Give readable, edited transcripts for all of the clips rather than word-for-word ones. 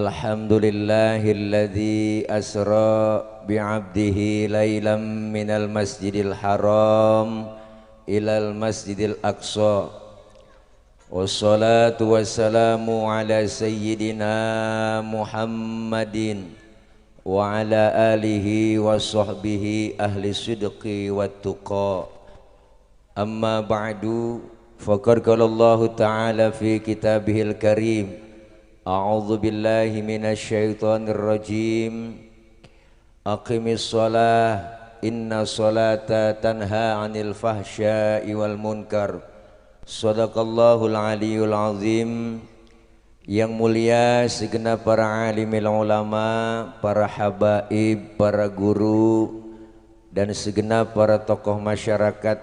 Alhamdulillahilladzi asra bi'abdihi laylam minal masjidil haram ilal masjidil aqsa. Wassalatu wassalamu ala sayyidina Muhammadin wa ala alihi wa sahbihi ahli sidqi wat tuqa. Amma ba'du, faqad qala Allah ta'ala fi kitabihil karim, a'udzu billahi minasy syaithanir rajim. Aqimis shalah inna sholata tanha 'anil fahsya'i wal munkar. Shadaqallahul aliyul azim. Yang mulia segenap para alimil ulama, para habaib, para guru, dan segenap para tokoh masyarakat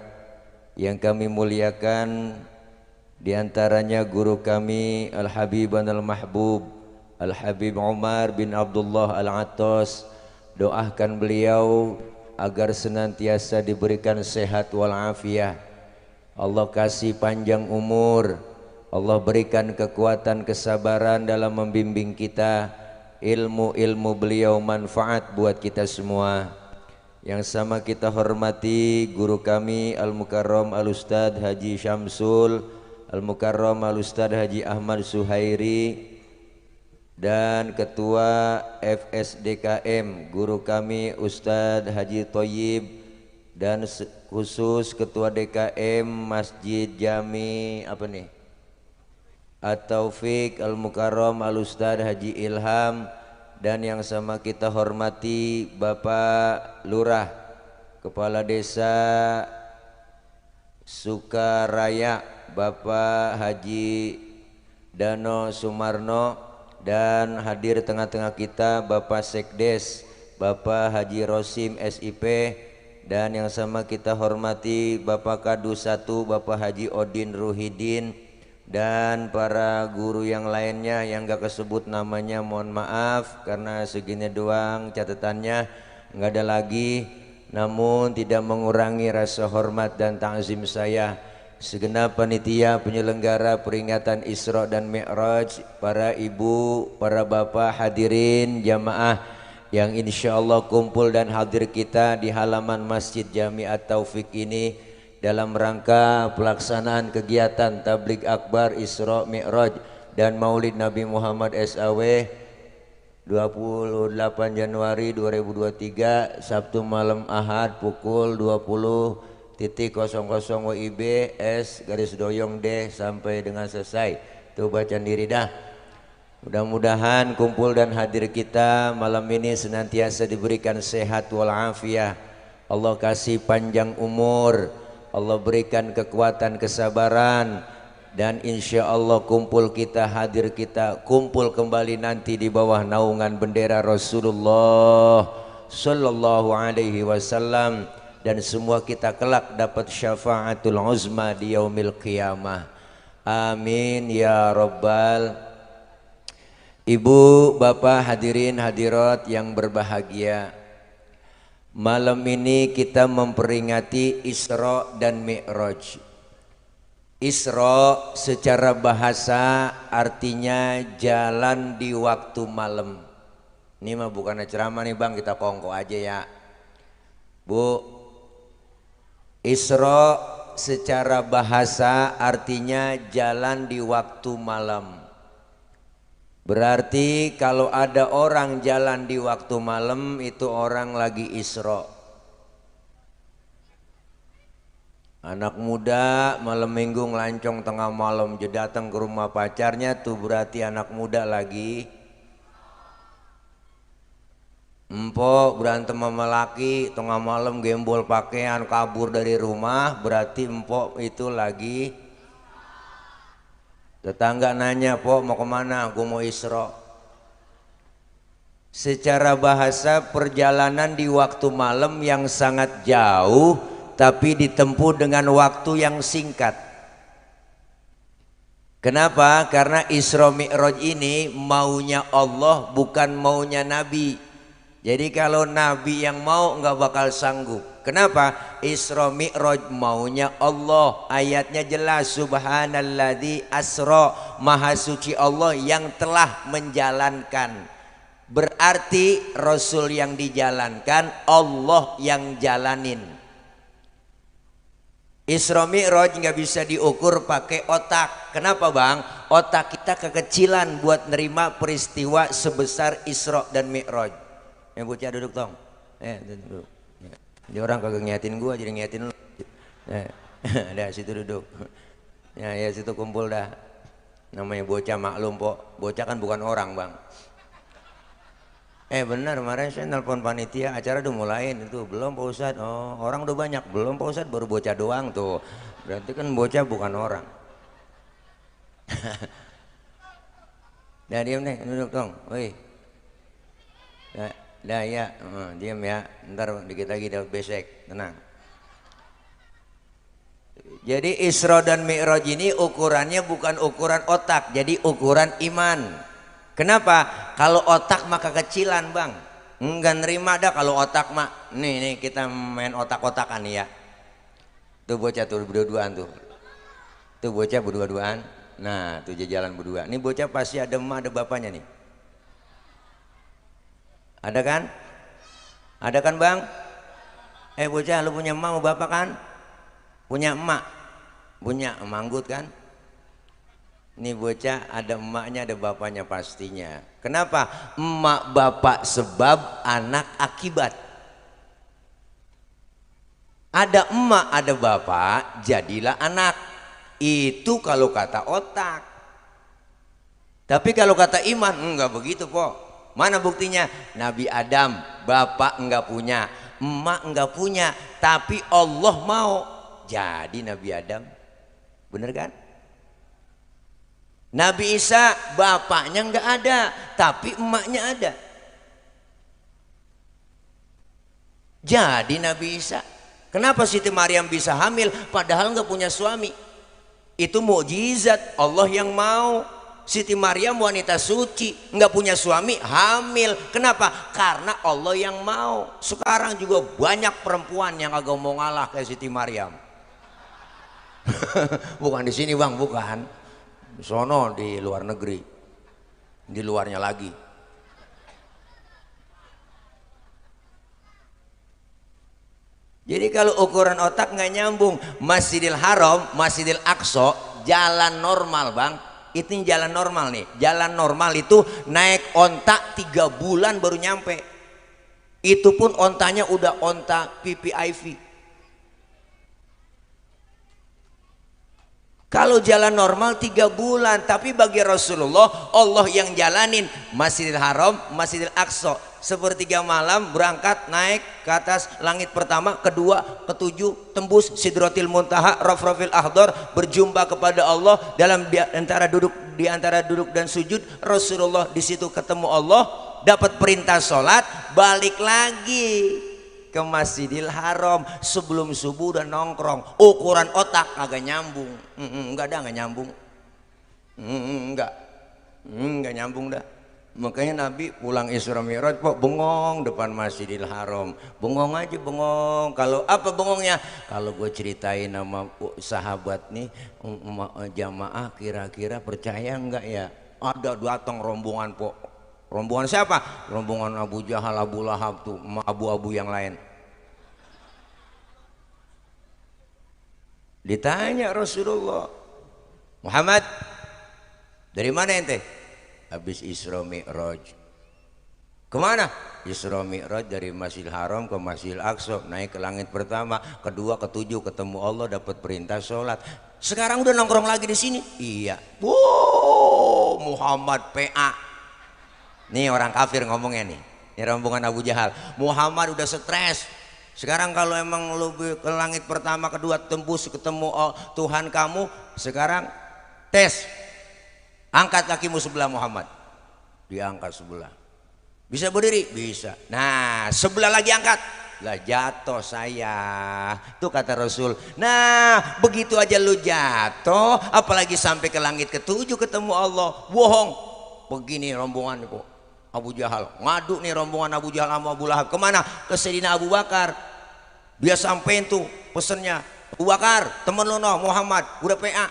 yang kami muliakan, di antaranya guru kami Al-Habiban Al-Mahbub Al-Habib Umar bin Abdullah Al-Attas. Doakan beliau agar senantiasa diberikan sehat walafiat. Allah kasih panjang umur, Allah berikan kekuatan kesabaran dalam membimbing kita. Ilmu-ilmu beliau manfaat buat kita semua. Yang sama kita hormati guru kami Al-Mukarram Al-Ustadz Haji Syamsul, Al-Mukarram Al-Ustadz Haji Ahmad Suhairi, dan Ketua FSDKM guru kami Ustadz Haji Thayyib, dan khusus Ketua DKM Masjid Jami At-Taufiq Al-Mukarram Al-Ustadz Haji Ilham, dan yang sama kita hormati Bapak Lurah Kepala Desa Sukaraya Bapak Haji Dano Sumarno, dan hadir tengah-tengah kita Bapak Sekdes Bapak Haji Rosim SIP, dan yang sama kita hormati Bapak Kadu 1 Bapak Haji Odin Ruhidin, dan para guru yang lainnya yang gak kesebut namanya mohon maaf karena segini doang catatannya, nggak ada lagi. Namun tidak mengurangi rasa hormat dan ta'zim saya segenap panitia penyelenggara peringatan Isra dan Mi'raj, para ibu, para bapak, hadirin jamaah yang insya Allah kumpul dan hadir kita di halaman Masjid Jami At-Taufiq ini dalam rangka pelaksanaan kegiatan Tabligh Akbar Isra Mi'raj dan Maulid Nabi Muhammad SAW 28 Januari 2023 Sabtu malam Ahad pukul 20.00 WIB S_D sampai dengan selesai. Tuh baca diri dah. Mudah-mudahan kumpul dan hadir kita malam ini senantiasa diberikan sehat walafiat. Allah kasih panjang umur, Allah berikan kekuatan kesabaran, dan insya Allah kumpul kita, hadir kita, kumpul kembali nanti di bawah naungan bendera Rasulullah Sallallahu Alaihi Wasallam, dan semua kita kelak dapat syafaatul uzma di yaumil qiyamah. Amin ya rabbal. Ibu, bapak, hadirin hadirat yang berbahagia, malam ini kita memperingati Isra dan Mi'raj. Isra secara bahasa artinya jalan di waktu malam. Ini mah bukan ceramah nih bang, kita kongko aja ya Bu. Isra secara bahasa artinya jalan di waktu malam. Berarti kalau ada orang jalan di waktu malam itu orang lagi Isra. Anak muda malam minggu ngelancong tengah malam jadi datang ke rumah pacarnya, tuh berarti anak muda lagi. Empok berantem sama laki tengah malam gembol pakaian kabur dari rumah, berarti empok itu lagi. Tetangga nanya, "Pok mau kemana?" "Gue mau Isra." Secara bahasa perjalanan di waktu malam yang sangat jauh tapi ditempuh dengan waktu yang singkat. Kenapa? Karena Isra Mi'raj ini maunya Allah bukan maunya Nabi. Jadi kalau Nabi yang mau nggak bakal sanggup. Kenapa? Isra Mi'raj maunya Allah. Ayatnya jelas, subhanalladzi asra, maha suci Allah yang telah menjalankan. Berarti Rasul yang dijalankan, Allah yang jalanin. Isra Mi'raj nggak bisa diukur pakai otak. Kenapa bang? Otak kita kekecilan buat nerima peristiwa sebesar Isra dan Mi'raj. Yang bocah duduk tong. Duduk. Dia orang kagak ngiatin gua, jadi ngiatin lu. Dah situ duduk. Ya situ kumpul dah. Namanya bocah maklum pok. Bocah kan bukan orang bang. Benar, kemarin saya nelpon panitia, acara udah mulain itu. Belum Pak Ustadz. Oh, orang udah banyak. Belum Pak Ustadz, baru bocah doang tuh. Berarti kan bocah bukan orang. Dah diam nih, duduk dong. Woi. Dah ya, diam ya. Ntar dikit lagi dapat besek, tenang. Jadi Isra dan Mi'raj ini ukurannya bukan ukuran otak, jadi ukuran iman. Kenapa? Kalau otak mah kekecilan bang. Enggak nerima dah kalau otak mah. Nih kita main otak-otakan ya. Tuh bocah tuh berdua-duaan tuh. Tuh bocah berdua-duaan. Nah tuh jalan berdua. Nih bocah pasti ada emak ada bapaknya nih. Ada kan? Ada kan bang? Bocah lu punya emak mau bapak kan? Punya emak? Punya manggut kan? Ini bocah ada emaknya ada bapaknya pastinya. Kenapa? Emak bapak sebab, anak akibat. Ada emak ada bapak jadilah anak. Itu kalau kata otak. Tapi kalau kata iman enggak begitu kok. Mana buktinya? Nabi Adam bapak enggak punya, emak enggak punya, tapi Allah mau jadi Nabi Adam. Bener kan? Nabi Isa bapaknya enggak ada, tapi emaknya ada. Jadi Nabi Isa. Kenapa Siti Maryam bisa hamil padahal enggak punya suami? Itu mukjizat Allah yang mau. Siti Maryam wanita suci, nggak punya suami, hamil. Kenapa? Karena Allah yang mau. Sekarang juga banyak perempuan yang agak mau ngalah kayak Siti Maryam. Bukan di sini bang, bukan. Sono di luar negeri, di luarnya lagi. Jadi kalau ukuran otak nggak nyambung, Masjidil Haram, Masjidil Aqsa, jalan normal bang. Itu jalan normal nih. Jalan normal itu naik onta 3 bulan baru nyampe. Itu pun ontanya udah onta PPIV. Kalau jalan normal 3 bulan, tapi bagi Rasulullah Allah yang jalanin. Masjidil Haram, Masjidil Aqsa, sepertiga malam berangkat naik ke atas langit pertama, kedua, ketujuh, tembus Sidratil Muntaha, Rafrafil Ahdar, berjumpa kepada Allah dalam di antara duduk dan sujud. Rasulullah di situ ketemu Allah, dapat perintah sholat, balik lagi ke Masjidil Haram. Sebelum subuh udah nongkrong. Ukuran otak agak nyambung. Enggak nyambung. Enggak nyambung dah. Makanya Nabi pulang Isra Mi'raj kok bengong depan Masjidil Haram. Bengong aja bengong. Kalau apa bengongnya? Kalau gue ceritain sama sahabat nih jamaah kira-kira percaya enggak ya? Ada datang rombongan pok. Rombongan siapa? Rombongan Abu Jahal, Abu Lahab tuh, abu-abu yang lain. Ditanya Rasulullah, Muhammad, dari mana ente? Habis Isra Mi'raj. Kemana? Isra Mi'raj dari Masjidil Haram ke Masjidil Aqsa, naik ke langit pertama, kedua, ketujuh, ketemu Allah, dapat perintah sholat. Sekarang udah nongkrong lagi di sini? Iya. Wow, Muhammad PA. Nih orang kafir ngomongnya nih. Ini rombongan Abu Jahal. Muhammad udah stres. Sekarang kalau emang lu ke langit pertama, kedua, tembus ketemu Tuhan kamu, sekarang tes. Angkat kakimu sebelah Muhammad. Diangkat sebelah. Bisa berdiri? Bisa. Nah, sebelah lagi angkat. Lah jatuh saya. Itu kata Rasul. Nah, begitu aja lu jatuh, apalagi sampai ke langit ketujuh ketemu Allah. Bohong. Begini rombongan kok. Abu Jahal. Ngadu nih rombongan Abu Jahal sama Abu Lahab. Kemana? Ke Sayyidina Abu Bakar. Dia sampein tuh pesennya, Abu Bakar temen lu no Muhammad udah PA.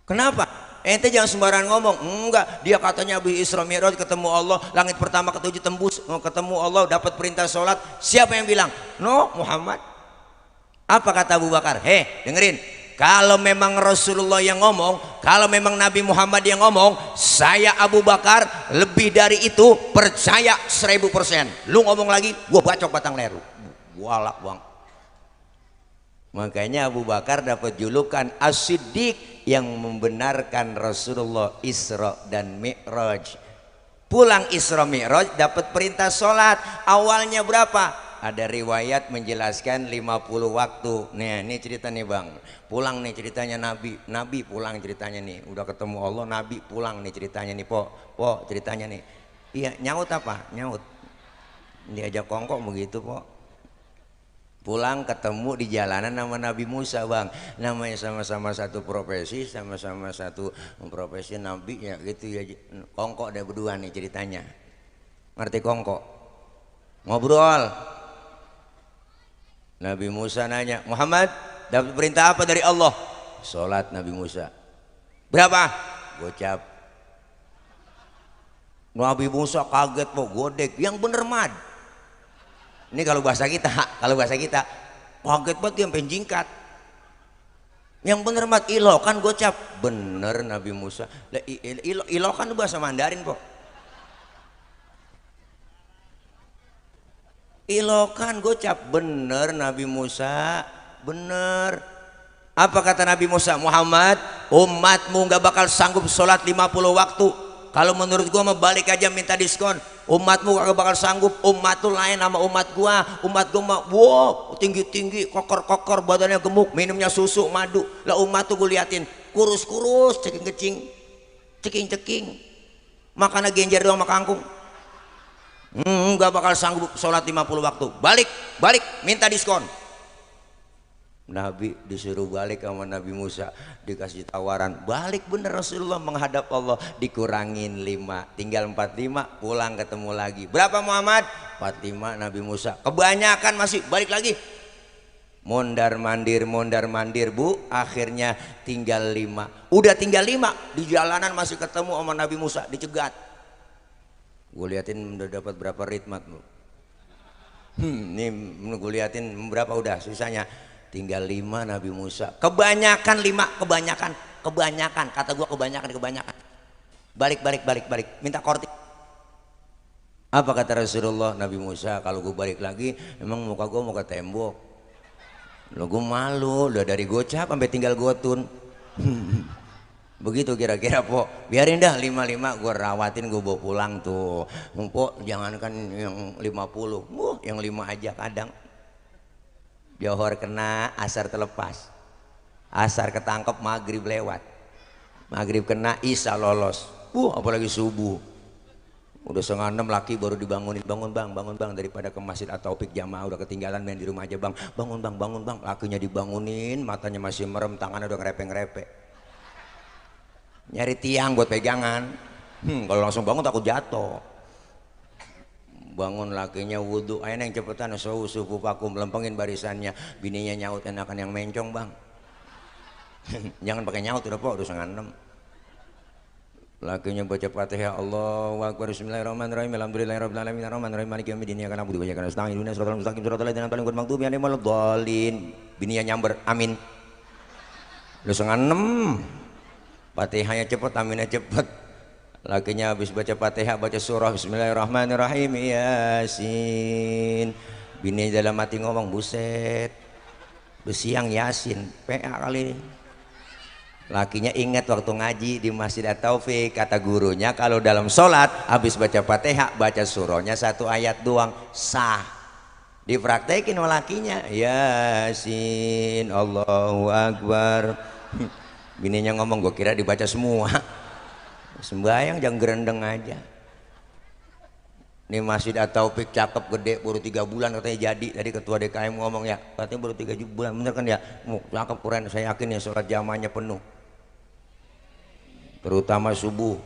Kenapa? Ente jangan sembarangan ngomong. Enggak, dia katanya habis Isra Mi'raj ketemu Allah, langit pertama ketujuh tembus, ketemu Allah, dapat perintah sholat. Siapa yang bilang? No, Muhammad. Apa kata Abu Bakar? Dengerin. Kalau memang Rasulullah yang ngomong, kalau memang Nabi Muhammad yang ngomong, saya Abu Bakar lebih dari itu percaya 1000%. Lu ngomong lagi, gua bacok batang leher. Walak bang. Makanya Abu Bakar dapat julukan As-Siddiq yang membenarkan Rasulullah Isra dan Mi'raj. Pulang Isra Mi'raj dapat perintah sholat. Awalnya berapa? Ada riwayat menjelaskan 50 waktu. Nih, ini cerita nih bang. Pulang nih ceritanya Nabi pulang ceritanya nih. Udah ketemu Allah, Nabi pulang nih ceritanya nih. Po ceritanya nih. Iya, nyaut apa? Nyaut. Diajak kongkok begitu po. Pulang ketemu di jalanan sama Nabi Musa bang. Namanya sama-sama satu profesi, sama-sama satu profesi Nabi ya gitu ya. Kongkok ada berdua nih ceritanya. Ngerti kongkok? Ngobrol. Nabi Musa nanya, Muhammad dapat perintah apa dari Allah? Sholat Nabi Musa. Berapa? Gocap. Nabi Musa kaget po, godek. Yang bener mad. Ini kalau bahasa kita kaget banget dia pengen jingkat. Yang bener mat ilo kan gocap. Bener Nabi Musa. Ilo kan bahasa Mandarin po. Ilo kan gocap. Bener Nabi Musa. Bener. Apa kata Nabi Musa? Muhammad, umatmu gak bakal sanggup sholat 50 waktu. Kalau menurut gua mau balik aja minta diskon. Umatmu gak bakal sanggup. Umat tuh lain sama umat gua. Umat gua mah wow tinggi-tinggi, kokor-kokor, badannya gemuk, minumnya susu, madu. Lah umat tuh gua liatin kurus-kurus, ceking-kecing, ceking-ceking, makannya genjer doang sama kangkung. Gak bakal sanggup sholat 50 waktu. Balik minta diskon. Nabi disuruh balik sama Nabi Musa, dikasih tawaran balik. Bener Rasulullah menghadap Allah, dikurangin 5, tinggal 45. Pulang ketemu lagi, berapa Muhammad? 45. Nabi Musa kebanyakan, masih balik lagi. Mondar mandir bu, akhirnya tinggal 5. Udah tinggal 5, di jalanan masih ketemu sama Nabi Musa, dicegat. Gue liatin udah dapat berapa ritmat bu. Nih gue liatin berapa udah susahnya. Tinggal 5 Nabi Musa. Kebanyakan 5, kebanyakan. Kata gua kebanyakan. Balik. Minta korti. Apa kata Rasulullah? Nabi Musa, kalau gua balik lagi, emang muka gua muka tembok. Lo gua malu, udah dari gocap sampai tinggal gotun. Begitu kira-kira po. Biarin dah 55 gua rawatin, gua bawa pulang tuh. Po, jangankan yang 50, yang 5 aja kadang. Johor kena, asar terlepas, asar ketangkep, maghrib lewat, maghrib kena, isya lolos. Apalagi subuh udah 5:30 laki baru dibangunin, bangun bang daripada ke masjid atau pik jamaah udah ketinggalan main di rumah aja bang, bangun bang. Lakinya dibangunin, matanya masih merem, tangannya udah ngerepe, nyari tiang buat pegangan. Kalau langsung bangun takut jatuh. Bangun lakinya wudhu, ayo yang cepetan, suhu pakum, lempengin barisannya. Bininya nyaut, enakan yang mencong bang. Jangan pakai nyaut udah po, udah 5:30. Lakinya baca Fatihah, Allahu Akbar, Bismillahirrahmanirrahim, Alhamdulillahirabbil alamin, Arrahmanirrahim, Maliki yaumiddin, iyyaka na'budu wa iyyaka nasta'in, ihdinas siratal mustaqim, siratal ladzina an'amta 'alaihim ghairil maghdubi 'alaihim waladdallin. Bininya nyamber, amin. Udah 5:30. Fatihahnya cepet, aminnya cepet. Lakinya habis baca Fatihah, baca surah Bismillahirrahmanirrahim, Yasin. Bini dalam hati ngomong, buset, besiang Yasin, PA kali. Lakinya ingat waktu ngaji di Masjid At-Taufik, kata gurunya kalau dalam sholat habis baca Fatihah, baca surahnya 1 ayat doang, sah. Dipraktekin oleh lakinya, Yasin, Allahu Akbar. Bininya ngomong, gue kira dibaca semua. Sembayang jangan gerendeng aja. Ini Masjid At-Taufik cakep, gede, baru 3 bulan katanya jadi. Tadi ketua DKM ngomong ya, katanya baru 3 bulan, bener kan ya? Cakep, keren, saya yakin ya sholat jamaahnya penuh. Terutama subuh.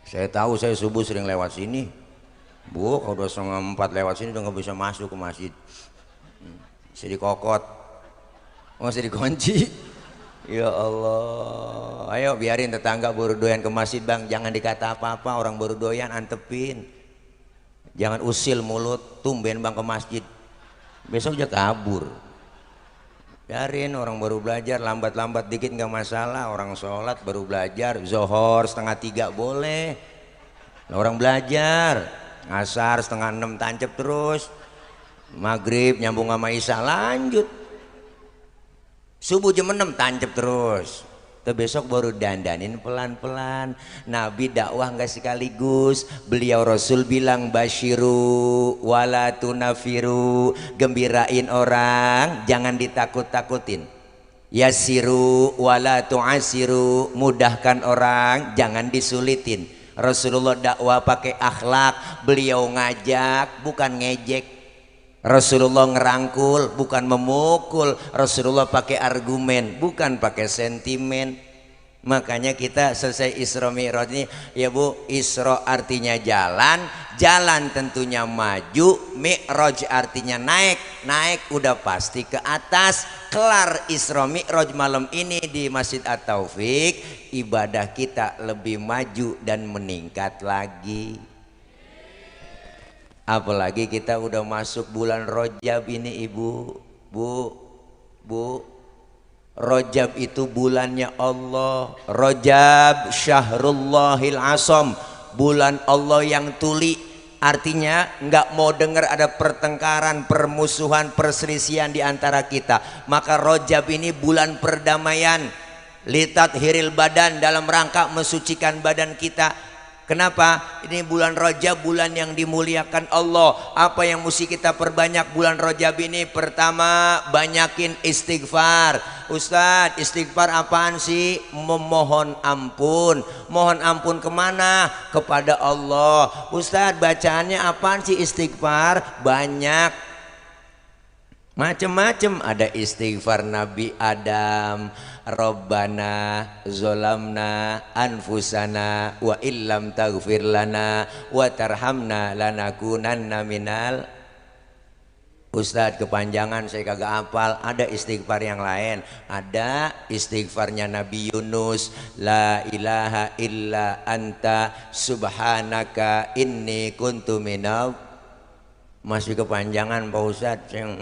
Saya tahu, saya subuh sering lewat sini. Bu, kalau udah 3:30 lewat sini udah nggak bisa masuk ke masjid. Masih dikokot, masih dikunci. Ya Allah, ayo biarin tetangga baru doyan ke masjid bang, jangan dikata apa-apa, orang baru doyan antepin. Jangan usil mulut, tumben bang ke masjid, besok aja kabur. Biarin orang baru belajar, lambat-lambat dikit nggak masalah. Orang sholat baru belajar, zohor 2:30 boleh. Orang belajar, asar 5:30 tancep terus, maghrib nyambung sama isya lanjut, subuh jam 6 tancep terus. Tuh besok baru dandanin pelan-pelan. Nabi dakwah nggak sekaligus. Beliau Rasul bilang basyiru wala tunafiru, gembirain orang jangan ditakut-takutin. Yasiru wala tu'asiru, mudahkan orang jangan disulitin. Rasulullah dakwah pakai akhlak, beliau ngajak bukan ngejek. Rasulullah ngerangkul bukan memukul, Rasulullah pakai argumen bukan pakai sentimen. Makanya kita selesai Isra Mi'raj ini ya Bu, Isra artinya jalan, jalan tentunya maju, Mi'raj artinya naik, naik udah pasti ke atas. Kelar Isra Mi'raj malam ini di Masjid At-Taufik, ibadah kita lebih maju dan meningkat lagi. Apalagi kita udah masuk bulan Rajab ini Ibu, Bu. Rajab itu bulannya Allah. Rajab Syahrullahil Asam, bulan Allah yang tuli. Artinya nggak mau dengar ada pertengkaran, permusuhan, perselisihan di antara kita. Maka Rajab ini bulan perdamaian. Litat hiril badan, dalam rangka mensucikan badan kita. Kenapa? Ini bulan Rajab, bulan yang dimuliakan Allah. Apa yang mesti kita perbanyak bulan Rajab ini? Pertama, banyakin istighfar. Ustadz, istighfar apaan sih? Memohon ampun. Mohon ampun kemana? Kepada Allah. Ustadz, bacaannya apaan sih istighfar? Banyak. Macem-macem, ada istighfar Nabi Adam, Rabbana zolamna anfusana wa illam taghfir lana wa tarhamna lanakunanna minal. Ustadz kepanjangan saya kagak hafal. Ada istighfar yang lain, ada istighfarnya Nabi Yunus, la ilaha illa anta subhanaka inni kuntu minal. Masih kepanjangan Pak Ustadz, yang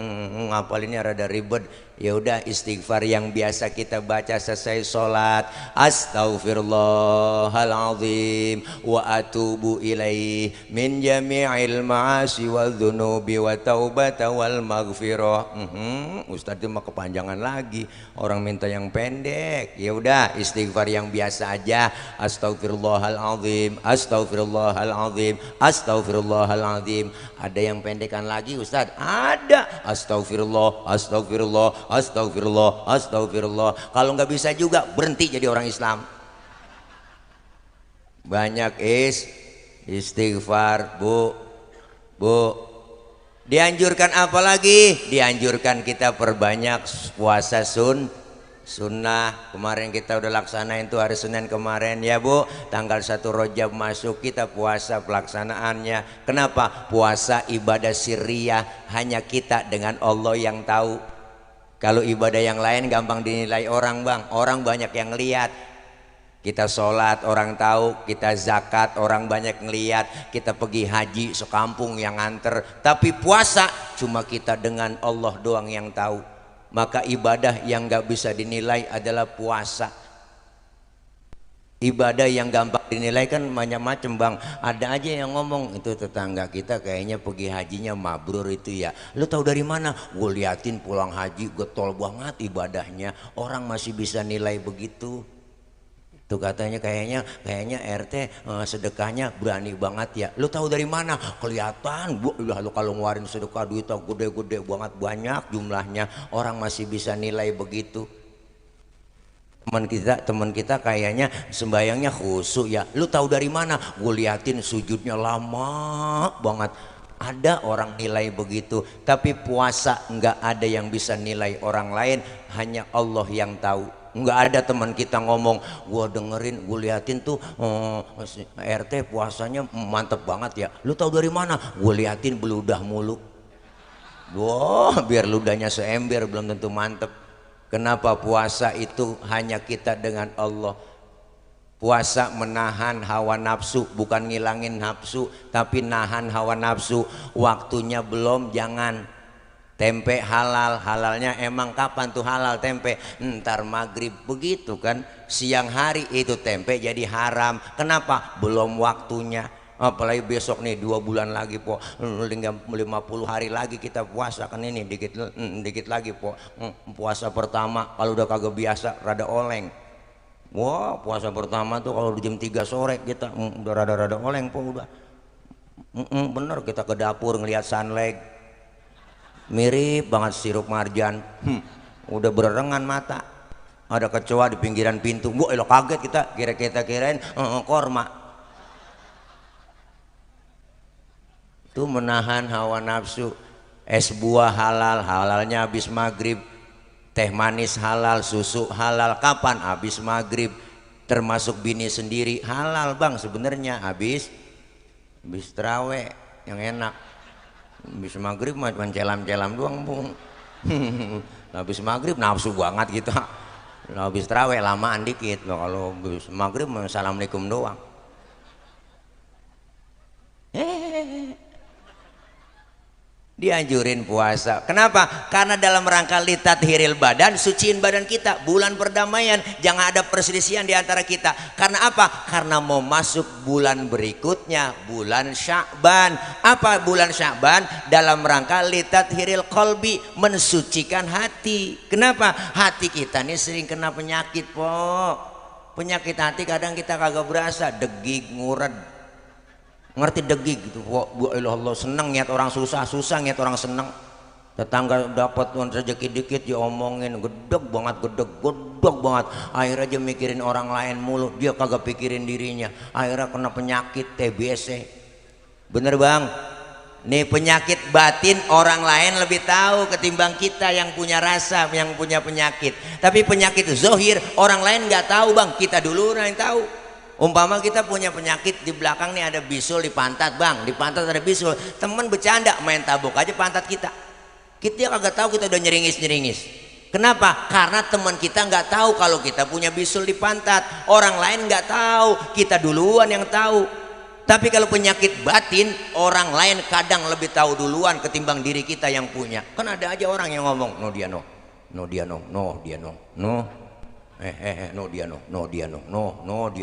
ngapal ini rada ribet. Ya udah istighfar yang biasa kita baca selesai sholat, astaghfirullahaladzim wa atubu ilaih min jami'il ma'asi wal dhunubi wa taubata wal maghfirah. Ustadz itu mah kepanjangan lagi, orang minta yang pendek. Ya udah istighfar yang biasa aja, astaghfirullahaladzim, astaghfirullahaladzim, astaghfirullahaladzim. Ada yang pendekan lagi Ustadz? Ada. Astagfirullah, astagfirullah, astagfirullah, astagfirullah. Kalau nggak bisa juga berhenti jadi orang Islam. Banyak istighfar Bu. Dianjurkan apa lagi? Dianjurkan kita perbanyak puasa sunnah. Kemarin kita udah laksanain tuh hari Senin kemarin ya Bu, tanggal 1 Rajab masuk kita puasa pelaksanaannya. Kenapa? Puasa ibadah sirriyah, hanya kita dengan Allah yang tahu. Kalau ibadah yang lain gampang dinilai orang bang, orang banyak yang lihat. Kita sholat orang tahu, kita zakat orang banyak ngeliat, kita pergi haji sekampung yang nganter. Tapi puasa cuma kita dengan Allah doang yang tahu. Maka ibadah yang gak bisa dinilai adalah puasa. Ibadah yang gampang dinilai kan macam-macam bang. Ada aja yang ngomong, itu tetangga kita kayaknya pergi hajinya mabrur itu ya. Lu tahu dari mana? Gue liatin pulang haji getol banget ibadahnya. Orang masih bisa nilai begitu. Tuh katanya kayaknya RT sedekahnya berani banget ya. Lu tahu dari mana? Kelihatan Bu, lu kalau ngeluarin sedekah duit gede-gede banget, banyak jumlahnya. Orang masih bisa nilai begitu. Teman kita kayaknya sembayangnya khusyuk ya. Lu tahu dari mana? Gue liatin sujudnya lama banget. Ada orang nilai begitu. Tapi puasa nggak ada yang bisa nilai orang lain, hanya Allah yang tahu. Nggak ada teman kita ngomong, gua dengerin, gua liatin tuh RT puasanya mantep banget ya. Lu tahu dari mana? Gua liatin beludah mulu. Wah, biar ludahnya seember belum tentu mantep. Kenapa puasa itu hanya kita dengan Allah? Puasa menahan hawa nafsu, bukan ngilangin nafsu, tapi nahan hawa nafsu. Waktunya belum, jangan. Tempe halal, halalnya emang kapan tuh halal tempe? Ntar maghrib, begitu kan. Siang hari itu tempe jadi haram. Kenapa? Belum waktunya. Apalagi besok nih 2 bulan lagi po, 50 hari lagi kita puasa kan, ini dikit lagi po. Puasa pertama kalau udah kagak biasa rada oleng. Wah, puasa pertama tuh kalau jam 3 sore kita udah rada oleng po udah. Bener, kita ke dapur ngelihat sunlight, mirip banget sirup marjan. Udah berengan mata. Ada kecoa di pinggiran pintu. Wah, elok kaget kita kirain korma. Itu menahan hawa nafsu. Es buah halal, halalnya habis maghrib. Teh manis halal, susu halal, kapan? Habis maghrib. Termasuk bini sendiri halal bang sebenarnya habis terawih yang enak. Habis maghrib mah cuma celam-celam doang bung. Habis maghrib nafsu banget gitu. Habis terawih lamaan dikit. Kalau habis maghrib assalamualaikum doang. Dianjurin puasa. Kenapa? Karena dalam rangka litathiril badan, suciin badan kita, bulan perdamaian, jangan ada perselisihan di antara kita. Karena apa? Karena mau masuk bulan berikutnya, bulan Sya'ban. Apa bulan Sya'ban? Dalam rangka litathiril qalbi, mensucikan hati. Kenapa? Hati kita nih sering kena penyakit, po. Penyakit hati kadang kita kagak berasa, degig, ngured. Ngerti degig gitu. Wah, Allah, seneng niat orang susah niat orang seneng. Tetangga dapat rezeki dikit diomongin, gedeg banget. Akhirnya aja mikirin orang lain mulu, dia kagak pikirin dirinya. Akhirnya kena penyakit TBC. Bener bang? Nih penyakit batin orang lain lebih tahu ketimbang kita yang punya rasa, yang punya penyakit. Tapi penyakit zohir orang lain nggak tahu bang, kita dulu yang tahu. Umpama kita punya penyakit di belakang nih ada bisul di pantat bang, di pantat ada bisul, temen bercanda main tabuk aja pantat kita kagak tahu kita udah nyeringis. Kenapa? Karena teman kita nggak tahu kalau kita punya bisul di pantat, orang lain nggak tahu, kita duluan yang tahu. Tapi kalau penyakit batin orang lain kadang lebih tahu duluan ketimbang diri kita yang punya. Kan ada aja orang yang ngomong no dia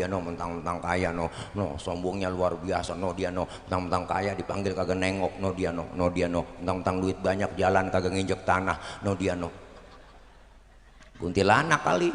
no mentang-mentang kaya, no sombongnya luar biasa, no dia no mentang-mentang kaya dipanggil kagak nengok, no dia no mentang-mentang duit banyak jalan kagak nginjek tanah, no dia no kuntilanak kali.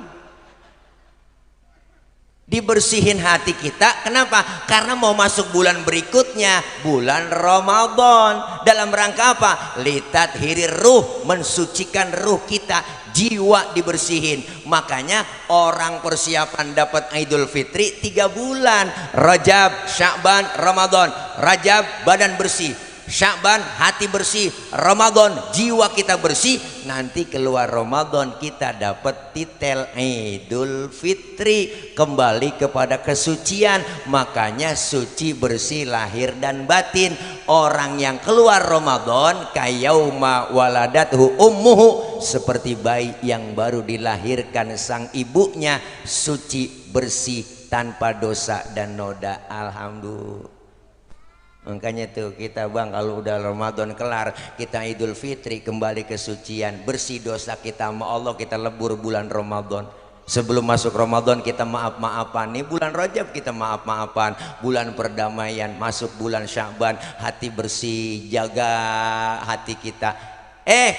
Dibersihin hati kita. Kenapa? Karena mau masuk bulan berikutnya, bulan Ramadan. Dalam rangka apa? Litathiri ruh, mensucikan ruh kita, jiwa dibersihin. Makanya orang persiapan dapat Idul Fitri 3 bulan. Rajab, Sya'ban, Ramadan. Rajab badan bersih, Sya'ban hati bersih, Ramadan jiwa kita bersih. Nanti keluar Ramadan kita dapat titel Idul Fitri, kembali kepada kesucian. Makanya suci bersih lahir dan batin. Orang yang keluar Ramadan kayauma waladathu ummuhu, seperti bayi yang baru dilahirkan sang ibunya, suci bersih tanpa dosa dan noda. Alhamdulillah. Makanya tuh kita bang kalau udah Ramadan kelar, kita Idul Fitri kembali ke sucian, bersih dosa kita sama Allah, kita lebur bulan Ramadan. Sebelum masuk Ramadan kita maaf-maafan, nih bulan Rajab kita maaf-maafan, bulan perdamaian. Masuk bulan Sya'ban hati bersih, jaga hati kita.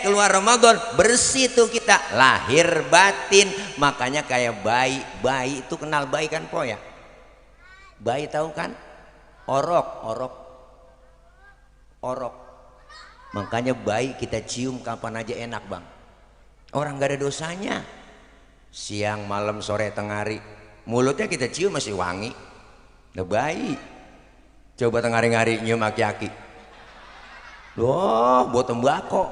Keluar Ramadan bersih tuh kita, lahir batin. Makanya kayak bayi itu, kenal bayi kan po ya? Bayi tahu kan? Orok. Makanya bayi kita cium kapan aja enak bang. Orang gak ada dosanya. Siang, malam, sore, tengah hari, mulutnya kita cium masih wangi. Udah bayi. Coba tengah hari nyium aki-aki, loh buat tembakau.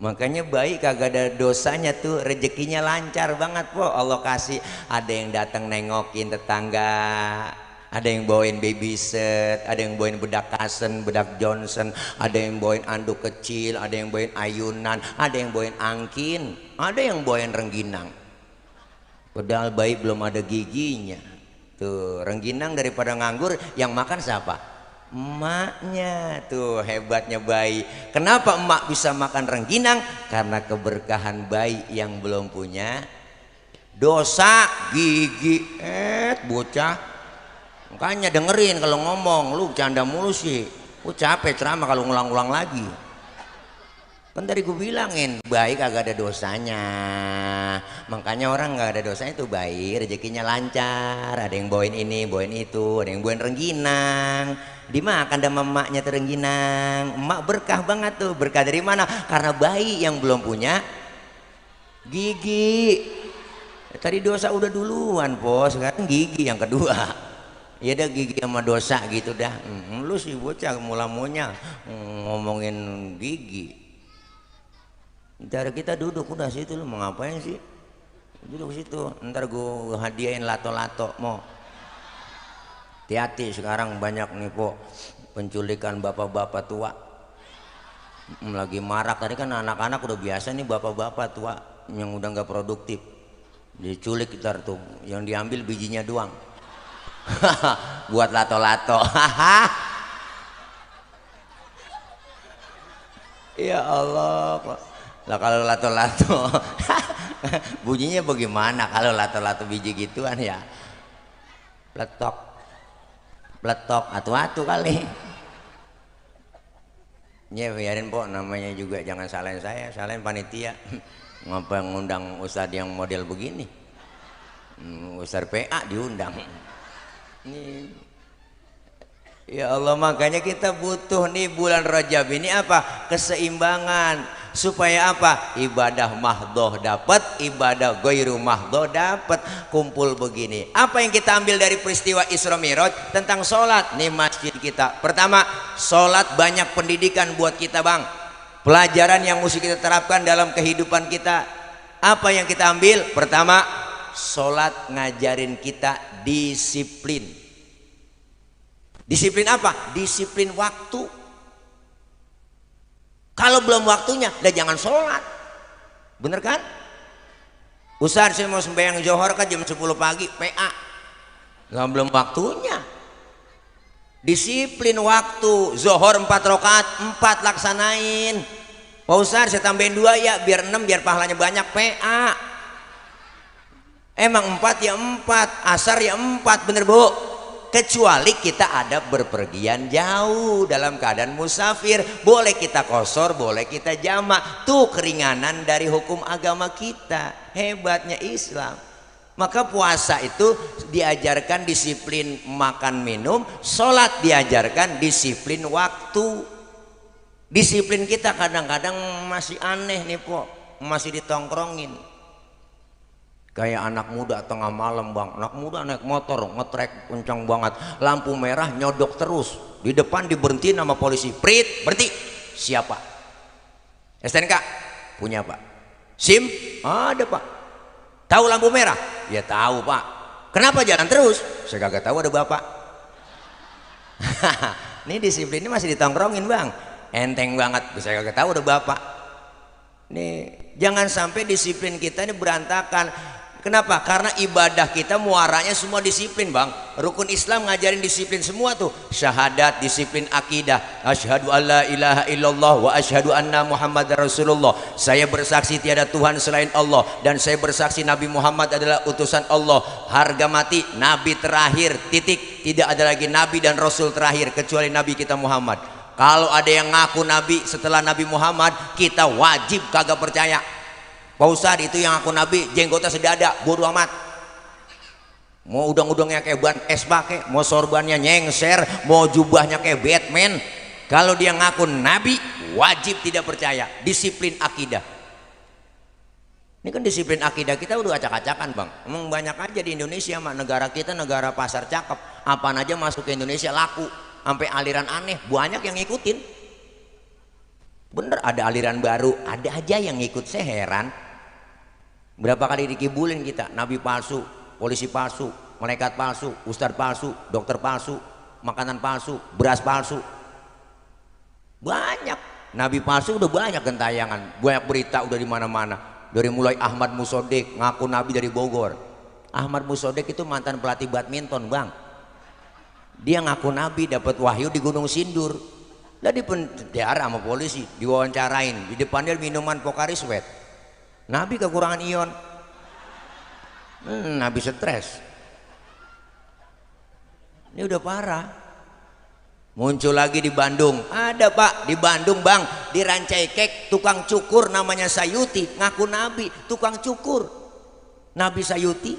Makanya bayi kagak ada dosanya tuh, rezekinya lancar banget po. Allah kasih, ada yang datang nengokin tetangga, ada yang bawain babysit, ada yang bawain bedak Kasen, bedak Johnson, ada yang bawain anduk kecil, ada yang bawain ayunan, ada yang bawain angkin, ada yang bawain rengginang. Padahal bayi belum ada giginya. Tuh, rengginang daripada nganggur, yang makan siapa? Emaknya. Tuh hebatnya bayi. Kenapa emak bisa makan rengginang? Karena keberkahan bayi yang belum punya dosa gigi. Bocah, makanya dengerin kalau ngomong, lu canda mulu sih. Lu capek ceramah kalau ngulang-ulang lagi. Kan tadi gue bilangin bayi kagak ada dosanya. Makanya orang gak ada dosanya tuh bayi, rezekinya lancar. Ada yang bawain ini, bawain itu, ada yang bawain rengginang. Dimakan sama emaknya tuh rengginang. Emak berkah banget tuh. Berkah dari mana? Karena bayi yang belum punya gigi. Tadi dosa udah duluan po, sekarang gigi yang kedua. Ya udah gigi sama dosa gitu dah. Lu sih bocah mula-mulanya ngomongin gigi. Ntar kita duduk udah situ, lu mau ngapain sih? Duduk situ, ntar gue hadiahin lato-lato mau. Hati-hati sekarang banyak nih po penculikan bapak-bapak tua. Lagi marak, tadi kan anak-anak udah biasa nih, bapak-bapak tua yang udah nggak produktif diculik ntar tuh, yang diambil bijinya doang. Buat lato-lato. Ya Allah kok. Lah kalau lato-lato bunyinya bagaimana kalau lato-lato biji gituan ya? Peletok atu-atu kali. Ya biarin po, namanya juga jangan salahin saya, salahin panitia. Ngapa ngundang ustadz yang model begini? Ustadz PA diundang. Ya Allah, makanya kita butuh nih bulan Rajab ini apa? Keseimbangan. Supaya apa? Ibadah mahdoh dapat, ibadah ghairu mahdoh dapat, kumpul begini. Apa yang kita ambil dari peristiwa Isra Mi'raj tentang sholat? Nih masjid kita. Pertama, sholat banyak pendidikan buat kita bang. Pelajaran yang mesti kita terapkan dalam kehidupan kita. Apa yang kita ambil? Pertama, sholat ngajarin kita disiplin. Disiplin apa? Disiplin waktu. Kalau belum waktunya, dah jangan sholat. Bener kan? Ustaz saya mau sembahyang Johor kan jam 10 pagi, PA. Lah belum waktunya. Disiplin waktu. Zohor 4 rakaat, 4 laksanain. Pak Ustaz saya tambahin 2 ya, biar 6, biar pahalanya banyak, PA. Emang 4 ya 4, asar ya 4, bener bu? Kecuali kita ada berpergian jauh dalam keadaan musafir, boleh kita qosor, boleh kita jamak. Tuh keringanan dari hukum agama kita. Hebatnya Islam. Maka puasa itu diajarkan disiplin makan minum, sholat diajarkan disiplin waktu. Disiplin kita kadang-kadang masih aneh nih po, masih ditongkrongin. Kayak anak muda tengah malam bang, anak muda naik motor ngetrek kencang banget, lampu merah nyodok terus, di depan diberhentiin sama polisi, prit berhenti. Siapa? STNK? Punya pak. SIM? Ada pak. Tahu lampu merah? Ya tahu pak. Kenapa jalan terus? Saya kagak tahu, ada bapak. Ini disiplin ini masih ditongkrongin bang, enteng banget. Saya kagak tahu, ada bapak. Nih jangan sampai disiplin kita ini berantakan. Kenapa? Karena ibadah kita muaranya semua disiplin bang. Rukun Islam ngajarin disiplin semua tuh. Syahadat, disiplin akidah. Asyhadu alla ilaha illallah wa asyhadu anna Muhammadar Rasulullah. Saya bersaksi tiada Tuhan selain Allah, dan saya bersaksi Nabi Muhammad adalah utusan Allah. Harga mati Nabi terakhir, titik. Tidak ada lagi Nabi dan Rasul terakhir kecuali Nabi kita Muhammad. Kalau ada yang ngaku Nabi setelah Nabi Muhammad, kita wajib kagak percaya. Pak Ustadz itu yang aku Nabi jenggotnya sedada, bodo amat. Mau udang-udangnya kayak ban es pakai, mau sorbannya nyengser, mau jubahnya kayak Batman. Kalau dia ngaku Nabi, wajib tidak percaya. Disiplin akidah. Ini kan disiplin akidah kita udah acak-acakan bang. Emang banyak aja di Indonesia mah, negara kita negara pasar cakep. Apaan aja masuk ke Indonesia laku, sampai aliran aneh banyak yang ngikutin. Bener, ada aliran baru, ada aja yang ngikut. Saya heran. Berapa kali dikibulin kita, nabi palsu, polisi palsu, malaikat palsu, ustadz palsu, dokter palsu, makanan palsu, beras palsu. Banyak nabi palsu, udah banyak gentayangan, banyak berita udah di mana-mana. Dari mulai Ahmad Musodik ngaku nabi dari Bogor. Ahmad Musodik itu mantan pelatih badminton, Bang. Dia ngaku nabi, dapat wahyu di Gunung Sindur. Lah di penjara sama polisi, diwawancarain, di depan dia minuman Pocari Sweat. Nabi kekurangan ion. Nabi stres. Ini udah parah. Muncul lagi di Bandung. Ada Pak, di Bandung Bang, di Rancaikek tukang cukur namanya Sayuti, ngaku nabi, tukang cukur. Nabi Sayuti.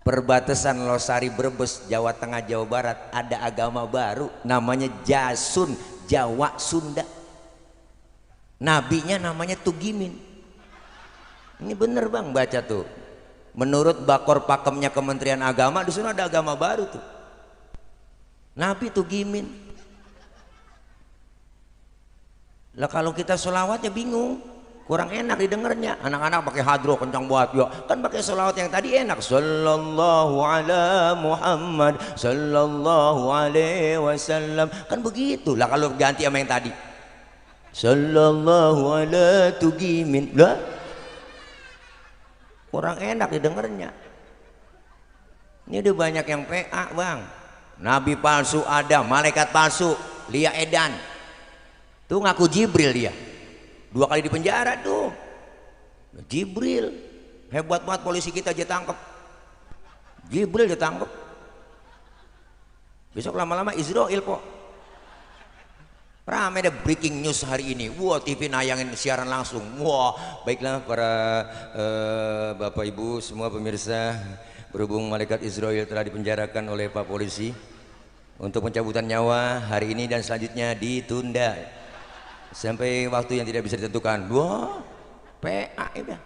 Perbatasan Losari Brebes, Jawa Tengah, Jawa Barat, ada agama baru namanya Jasun, Jawa Sunda. Nabinya namanya Tugimin. Ini bener Bang, baca tuh. Menurut Bakor Pakemnya Kementerian Agama, di sana ada agama baru tuh. Nabi Tugimin. Lah kalau kita sholawatnya bingung, kurang enak didengarnya. Anak-anak pakai hadro kencang banget, ya kan pakai sholawat yang tadi enak. Sallallahu ala Muhammad, sallallahu alaihi wasallam, kan begitu. Lah kalau ganti sama yang tadi, sallallahu ala Tugimin, lah kurang enak didengarnya. Ini udah banyak yang PA Bang. Nabi palsu ada, malaikat palsu. Lia Edan tuh ngaku Jibril, dia 2 kali di penjara tuh. Jibril hebat banget, polisi kita aja tangkep. Jibril ditangkep. Besok lama-lama Israel kok. Ramai ada breaking news hari ini. Wah, TV nayangin siaran langsung. Wah, baiklah para Bapak Ibu semua pemirsa, berhubung malaikat Israel telah dipenjarakan oleh Pak Polisi untuk pencabutan nyawa, hari ini dan selanjutnya ditunda sampai waktu yang tidak bisa ditentukan. Wah, PA udah.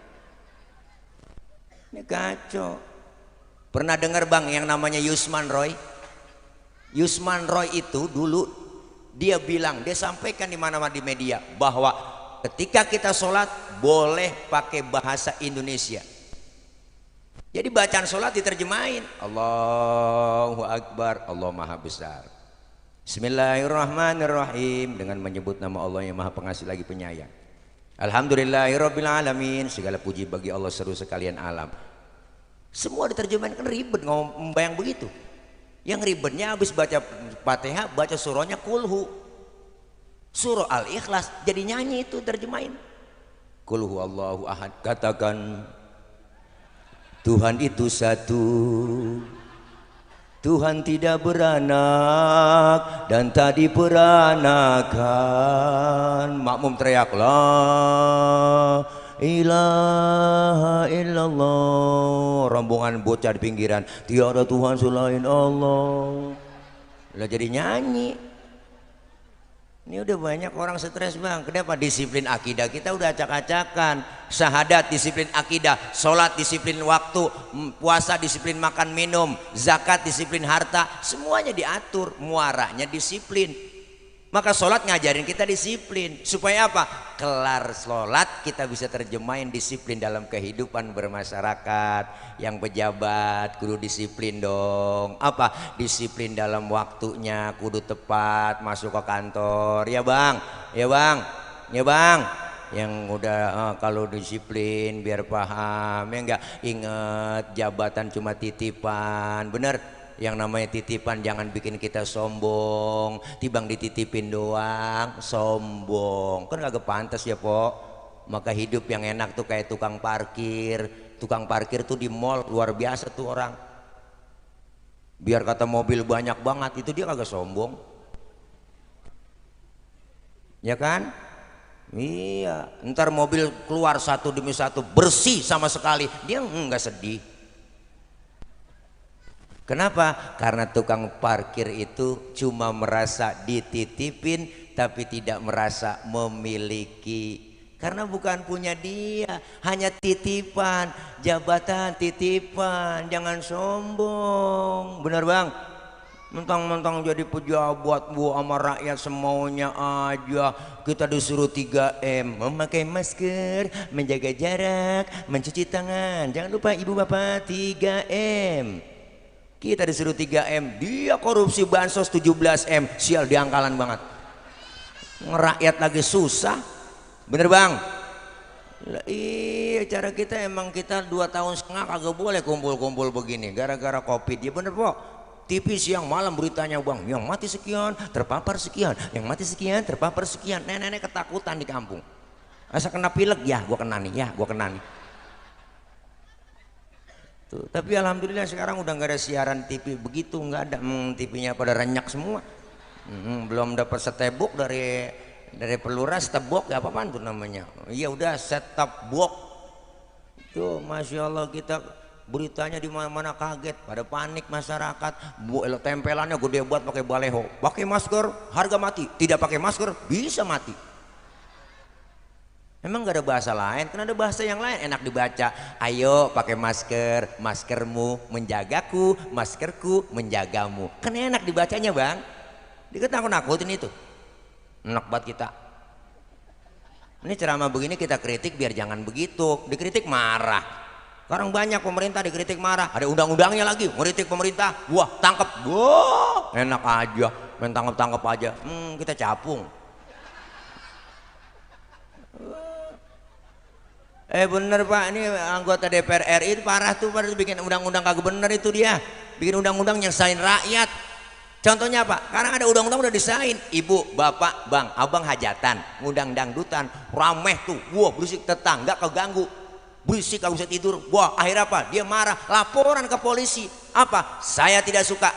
Ini kacau. Pernah dengar Bang yang namanya Yusman Roy? Yusman Roy itu dulu dia bilang, dia sampaikan di mana-mana di media bahwa ketika kita sholat boleh pakai bahasa Indonesia. Jadi bacaan sholat diterjemahin. Allahu Akbar, Allah Maha Besar. Bismillahirrahmanirrahim, dengan menyebut nama Allah yang Maha Pengasih lagi Penyayang. Alhamdulillahirabbil alamin, segala puji bagi Allah seru sekalian alam. Semua diterjemahin, kan ribet ngomong bayang begitu. Yang ribetnya habis baca Fatihah, baca surahnya kulhu. Surah Al-Ikhlas jadi nyanyi itu terjemahin. Kulhu Allahu ahad, katakan Tuhan itu satu, Tuhan tidak beranak dan tak diperanakan. Makmum teriak la ilaha illallah. Rombongan bocah di pinggiran, tiada Tuhan selain Allah. Lah jadi nyanyi. Ini udah banyak orang stres Bang. Kenapa? Disiplin akidah kita udah acak-acakan. Syahadat disiplin akidah, sholat disiplin waktu, puasa disiplin makan minum, zakat disiplin harta, semuanya diatur, muaranya disiplin. Maka sholat ngajarin kita disiplin. Supaya apa? Kelar sholat kita bisa terjemahin disiplin dalam kehidupan bermasyarakat. Yang pejabat kudu disiplin dong. Apa? Disiplin dalam waktunya, kudu tepat masuk ke kantor. Ya Bang, ya Bang, ya Bang. Yang udah kalau disiplin biar paham. Ya enggak, inget jabatan cuma titipan. Bener? Yang namanya titipan jangan bikin kita sombong. Tibang dititipin doang sombong, kan kagak pantas ya Pok. Maka hidup yang enak tuh kayak tukang parkir. Tukang parkir tuh di mall luar biasa tuh orang. Biar kata mobil banyak banget, itu dia kagak sombong. Ya kan? Iya, ntar mobil keluar satu demi satu bersih sama sekali, dia enggak sedih. Kenapa? Karena tukang parkir itu cuma merasa dititipin tapi tidak merasa memiliki. Karena bukan punya dia, hanya titipan, jabatan titipan, jangan sombong. Benar Bang? Mentang-mentang jadi pejabat bu sama rakyat semaunya aja. Kita disuruh 3M, memakai masker, menjaga jarak, mencuci tangan. Jangan lupa ibu bapak 3M. Kita disuruh 3M, dia korupsi bansos 17M. Sial, diangkalan banget. Ngerakyat lagi susah. Bener bang? Iya, cara kita emang kita 2,5 tahun kagak boleh kumpul-kumpul begini gara-gara covid. Ya bener po. TV siang malam beritanya bang, yang mati sekian, terpapar sekian, yang mati sekian, terpapar sekian. Nenek-nenek ketakutan di kampung. Asa kena pilek, ya gua kena nih, ya gua kena nih. Tuh, tapi alhamdulillah sekarang udah nggak ada siaran TV begitu, nggak ada. TV-nya pada renyak semua. Belum dapat setebok dari pelurah, setebok ya apaan tuh namanya? Iya udah set top box. Tuh masya Allah kita beritanya di mana-mana kaget, pada panik masyarakat. Tempelannya gede buat pakai baleho, pakai masker harga mati, tidak pakai masker bisa mati. Emang gak ada bahasa lain? Kan ada bahasa yang lain enak dibaca. Ayo pakai masker, maskermu menjagaku, maskerku menjagamu. Kan enak dibacanya bang. Diketakutin itu. Enak banget kita. Ini ceramah begini kita kritik biar jangan begitu. Dikritik marah. Sekarang banyak pemerintah dikritik marah, ada undang-undangnya lagi, ngeritik pemerintah, wah tangkep, wah enak aja, main tangkep aja, kita capung. Bener pak, ini anggota DPR RI parah tuh, pada bikin undang-undang kagak bener itu dia, bikin undang-undang nyeksain rakyat. Contohnya apa? Karena ada undang-undang udah disain, ibu, bapak, bang, abang hajatan, ngundang dangdutan, rameh tuh, wah berisik tetangga keganggu. Berisik kalau bisa tidur, wah akhirnya apa? Dia marah, laporan ke polisi. Apa? Saya tidak suka,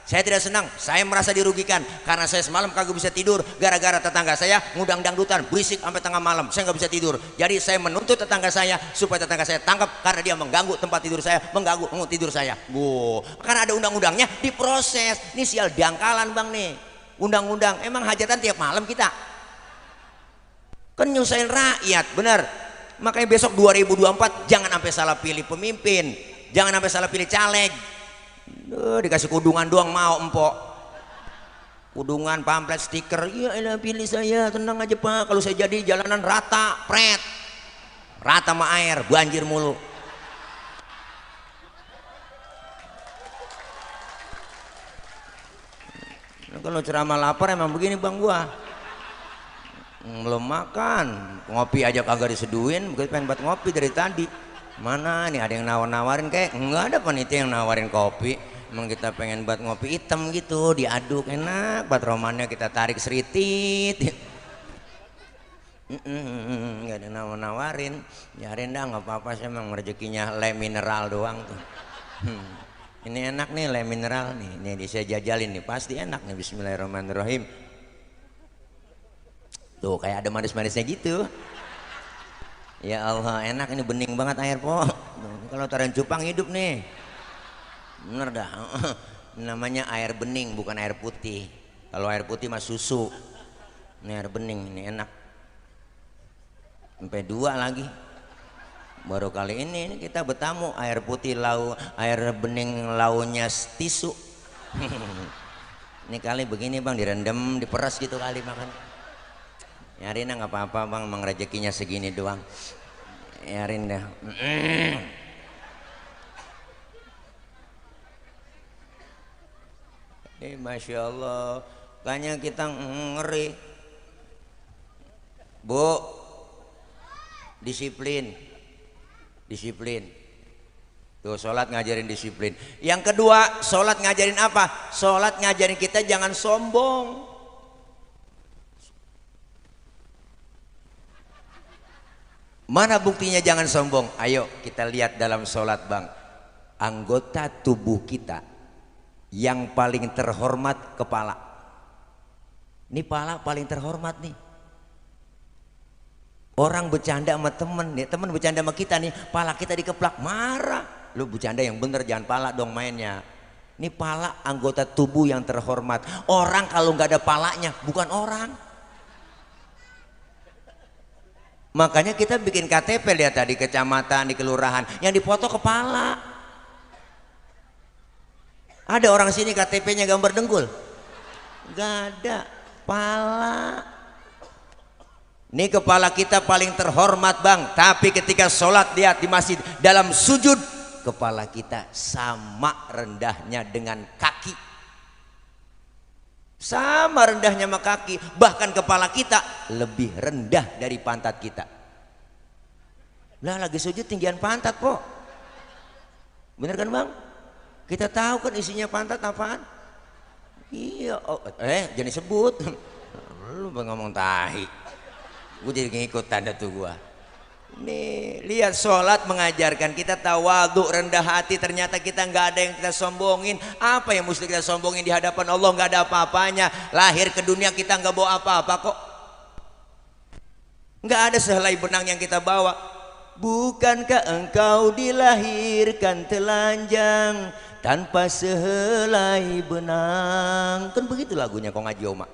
saya tidak senang, saya merasa dirugikan karena saya semalam kagak bisa tidur gara-gara tetangga saya ngundang dangdutan berisik sampai tengah malam, saya nggak bisa tidur. Jadi saya menuntut tetangga saya supaya tetangga saya tangkap karena dia mengganggu tempat tidur saya, mengganggu tidur saya. Karena ada undang-undangnya diproses. Ini sial dangkalan bang nih, undang-undang. Emang hajatan tiap malam kita? Kan nyusahin rakyat, bener. Makanya besok 2024 jangan sampai salah pilih pemimpin, jangan sampai salah pilih caleg. Dikasih kudungan doang mau empok, kudungan, pamflet, stiker, ya elah pilih saya, tenang aja pak, kalau saya jadi jalanan rata, rata sama air, banjir mulu. Kalau ceramah lapar emang begini bang gua. Belum makan, ngopi aja kagak diseduin, begitu pengen buat ngopi dari tadi. Mana nih ada yang nawarin kayak enggak ada panitia yang nawarin kopi. Emang kita pengen buat ngopi hitam gitu, diaduk enak, buat romannya kita tarik seritit. Enggak ada nawarin, biarin dah nggak apa-apa sih, emang rezekinya le mineral doang tuh. Ini enak nih le mineral nih, ini saya jajalin nih, pasti enak nih. Bismillahirrahmanirrahim. Tuh kayak ada manis-manisnya gitu. Ya Allah enak, ini bening banget air po. Kalau taruh cupang hidup nih. Bener dah. Namanya air bening bukan air putih. Kalau air putih mah susu. Ini air bening, ini enak. Sampai 2 lagi. Baru kali ini kita bertamu air putih air bening launya tisu. Ini kali begini bang, direndam, diperas gitu kali makan. Nyarin nggak apa-apa bang, emang rezekinya segini doang. Nyarin dah. Masya Allah, kayaknya kita ngeri. Bu, disiplin. Tuh sholat ngajarin disiplin. Yang kedua, sholat ngajarin apa? Sholat ngajarin kita jangan sombong. Mana buktinya jangan sombong? Ayo kita lihat dalam sholat bang. Anggota tubuh kita yang paling terhormat kepala. Ini pala paling terhormat nih. Orang bercanda sama temen bercanda sama kita nih, pala kita dikeplak, marah. Lu bercanda yang bener, jangan pala dong mainnya. Ini pala anggota tubuh yang terhormat. Orang kalau nggak ada palanya bukan orang. Makanya kita bikin KTP, lihat tadi kecamatan, di kelurahan, yang dipoto kepala. Ada orang sini KTP-nya gambar dengkul? Gak ada. Pala. Ini kepala kita paling terhormat bang. Tapi ketika sholat lihat di masjid dalam sujud, kepala kita sama rendahnya dengan kaki. Sama rendahnya sama kaki. Bahkan kepala kita lebih rendah dari pantat kita. Lah lagi sujud tinggian pantat po. Bener kan bang? Kita tahu kan isinya pantat apaan? Iya, jangan disebut. Lu ngomong tahi. Gue jadi ngikutan dah tuh gua. Nih, lihat sholat mengajarkan kita tawadhu, rendah hati. Ternyata kita nggak ada yang kita sombongin. Apa yang mesti kita sombongin di hadapan Allah? Nggak ada apa-apanya. Lahir ke dunia kita nggak bawa apa-apa kok. Nggak ada sehelai benang yang kita bawa. Bukankah engkau dilahirkan telanjang tanpa sehelai benang? Kan begitu lagunya kok ngaji Oma.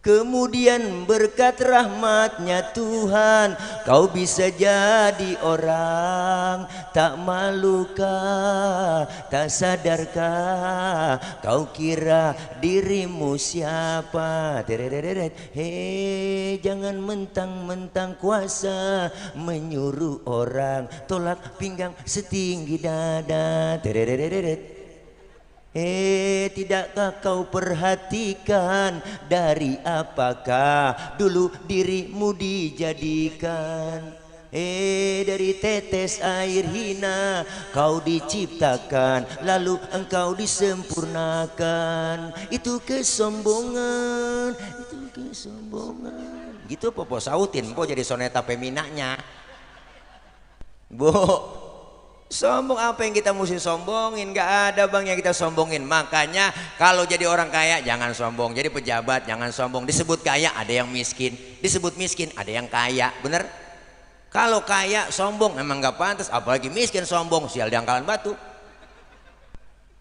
Kemudian berkat rahmatnya Tuhan kau bisa jadi orang. Tak malukah, tak sadarkah kau kira dirimu siapa? Hei, jangan mentang-mentang kuasa menyuruh orang tolak pinggang setinggi dada. Tidakkah kau perhatikan dari apakah dulu dirimu dijadikan? Dari tetes air hina kau diciptakan, lalu engkau disempurnakan. Itu kesombongan, itu kesombongan. Gitu Popo sautin, Popo jadi soneta peminanya. Bu, sombong apa yang kita mesti sombongin? Gak ada bang yang kita sombongin. Makanya kalau jadi orang kaya jangan sombong, jadi pejabat jangan sombong. Disebut kaya ada yang miskin, disebut miskin ada yang kaya, bener? Kalau kaya sombong memang gak pantas, apalagi miskin sombong, sial dangkalan batu.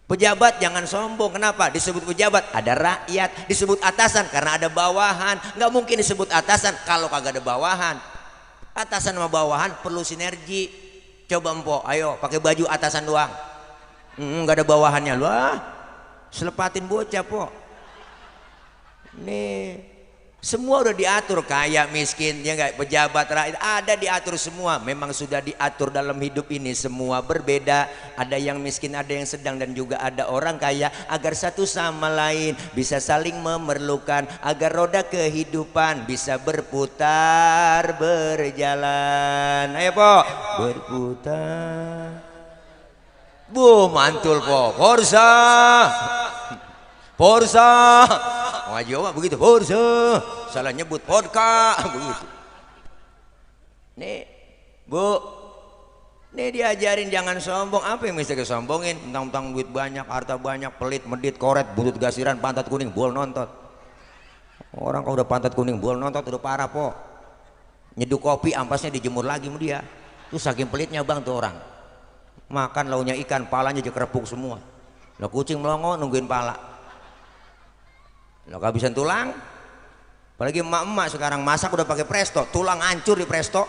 Pejabat jangan sombong, kenapa? Disebut pejabat ada rakyat, disebut atasan karena ada bawahan. Gak mungkin disebut atasan kalau kagak ada bawahan. Atasan sama bawahan perlu sinergi. Coba empok, ayo pakai baju atasan doang, nggak ada bawahannya, lu selepatin bocah po. Nih semua udah diatur, kaya miskin ya nggak, pejabat rakyat ada diatur semua. Memang sudah diatur dalam hidup ini semua berbeda. Ada yang miskin, ada yang sedang, dan juga ada orang kaya, agar satu sama lain bisa saling memerlukan, agar roda kehidupan bisa berputar berjalan. Ayo po, berputar. Bu mantul po, Forza, Forza. Ngaji Oma begitu, Forza. Salah nyebut vodka begitu. Nih bu, nih diajarin jangan sombong. Apa yang mesti kesombongin? Tentang duit banyak, harta banyak, pelit, medit, koret, butut gasiran, pantat kuning, bol nontot. Orang kalau udah pantat kuning, bol nontot udah parah po. Nyeduh kopi ampasnya dijemur lagi sama dia. Tuh saking pelitnya bang tuh orang. Makan launya ikan, palanya aja kerepuk semua. Lah kucing melongo nungguin pala. Lo kehabisan tulang, apalagi emak-emak sekarang masak udah pakai presto, tulang hancur di presto.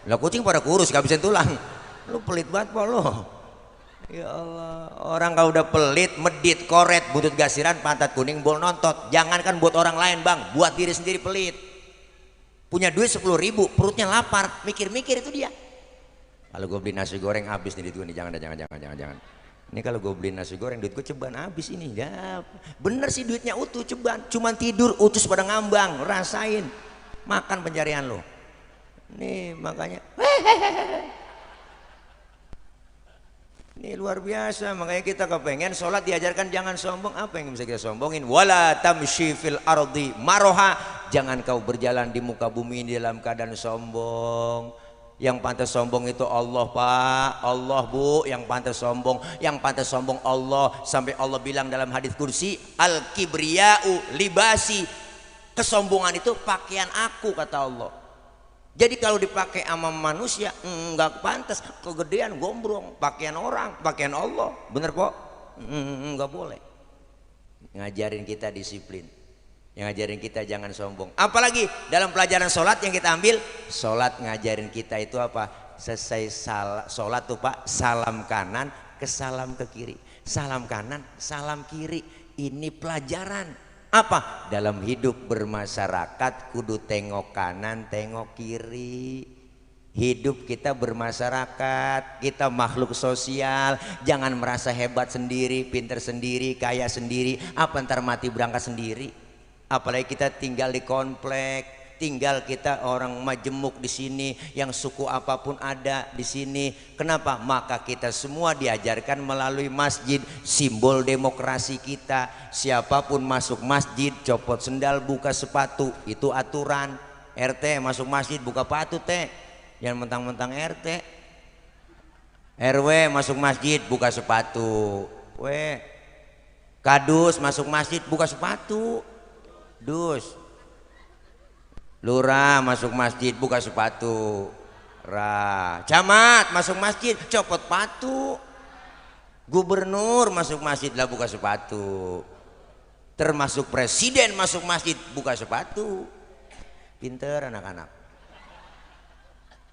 Lo kucing pada kurus kehabisan tulang. Lo pelit banget po lo. Ya Allah, orang kalau udah pelit, medit, koret, butut gasiran, pantat kuning, bol nontot. Jangankan buat orang lain bang, buat diri sendiri pelit. Punya duit 10.000, perutnya lapar, mikir-mikir itu dia. Kalau gue beli nasi goreng habis nih duit gue nih, jangan. Ini kalau gue beli nasi goreng duit gue ceban habis ini. Ya bener sih duitnya utuh ceban, cuman tidur utus pada ngambang, rasain makan pencarian lo. Nih makanya ini luar biasa. Makanya kita kepengen sholat diajarkan jangan sombong. Apa yang bisa kita sombongin? Wala tamshi fil ardi maroha. Jangan kau berjalan di muka bumi dalam keadaan sombong. Yang pantas sombong itu Allah pak, Allah bu, yang pantas sombong, yang pantas sombong Allah. Sampai Allah bilang dalam hadits kursi, al kibriya'u libasi, kesombongan itu pakaian aku kata Allah. Jadi kalau dipakai sama manusia nggak pantas, kegedean gombrong, pakaian orang, pakaian Allah, bener kok? Nggak boleh. Ngajarin kita disiplin. Yang ngajarin kita jangan sombong. Apalagi dalam pelajaran sholat yang kita ambil, sholat ngajarin kita itu apa? Selesai sholat tuh pak, salam kanan ke salam ke kiri. salam kanan, salam kiri. Ini pelajaran apa? Dalam hidup bermasyarakat kudu tengok kanan, tengok kiri. Hidup kita bermasyarakat, kita makhluk sosial. Jangan merasa hebat sendiri, pinter sendiri, kaya sendiri. Apa ntar mati berangkat sendiri? Apalagi kita tinggal di komplek, tinggal kita orang majemuk di sini, yang suku apapun ada di sini. Kenapa? Maka kita semua diajarkan melalui masjid, simbol demokrasi kita. Siapapun masuk masjid, copot sendal, buka sepatu, itu aturan. RT masuk masjid buka sepatu teh. Jangan mentang-mentang RT. RW masuk masjid buka sepatu. Kadus masuk masjid buka sepatu. Dus. Lurah masuk masjid buka sepatu. Camat masuk masjid copot sepatu. Gubernur masuk masjid lah buka sepatu. Termasuk presiden masuk masjid buka sepatu. Pinter anak-anak.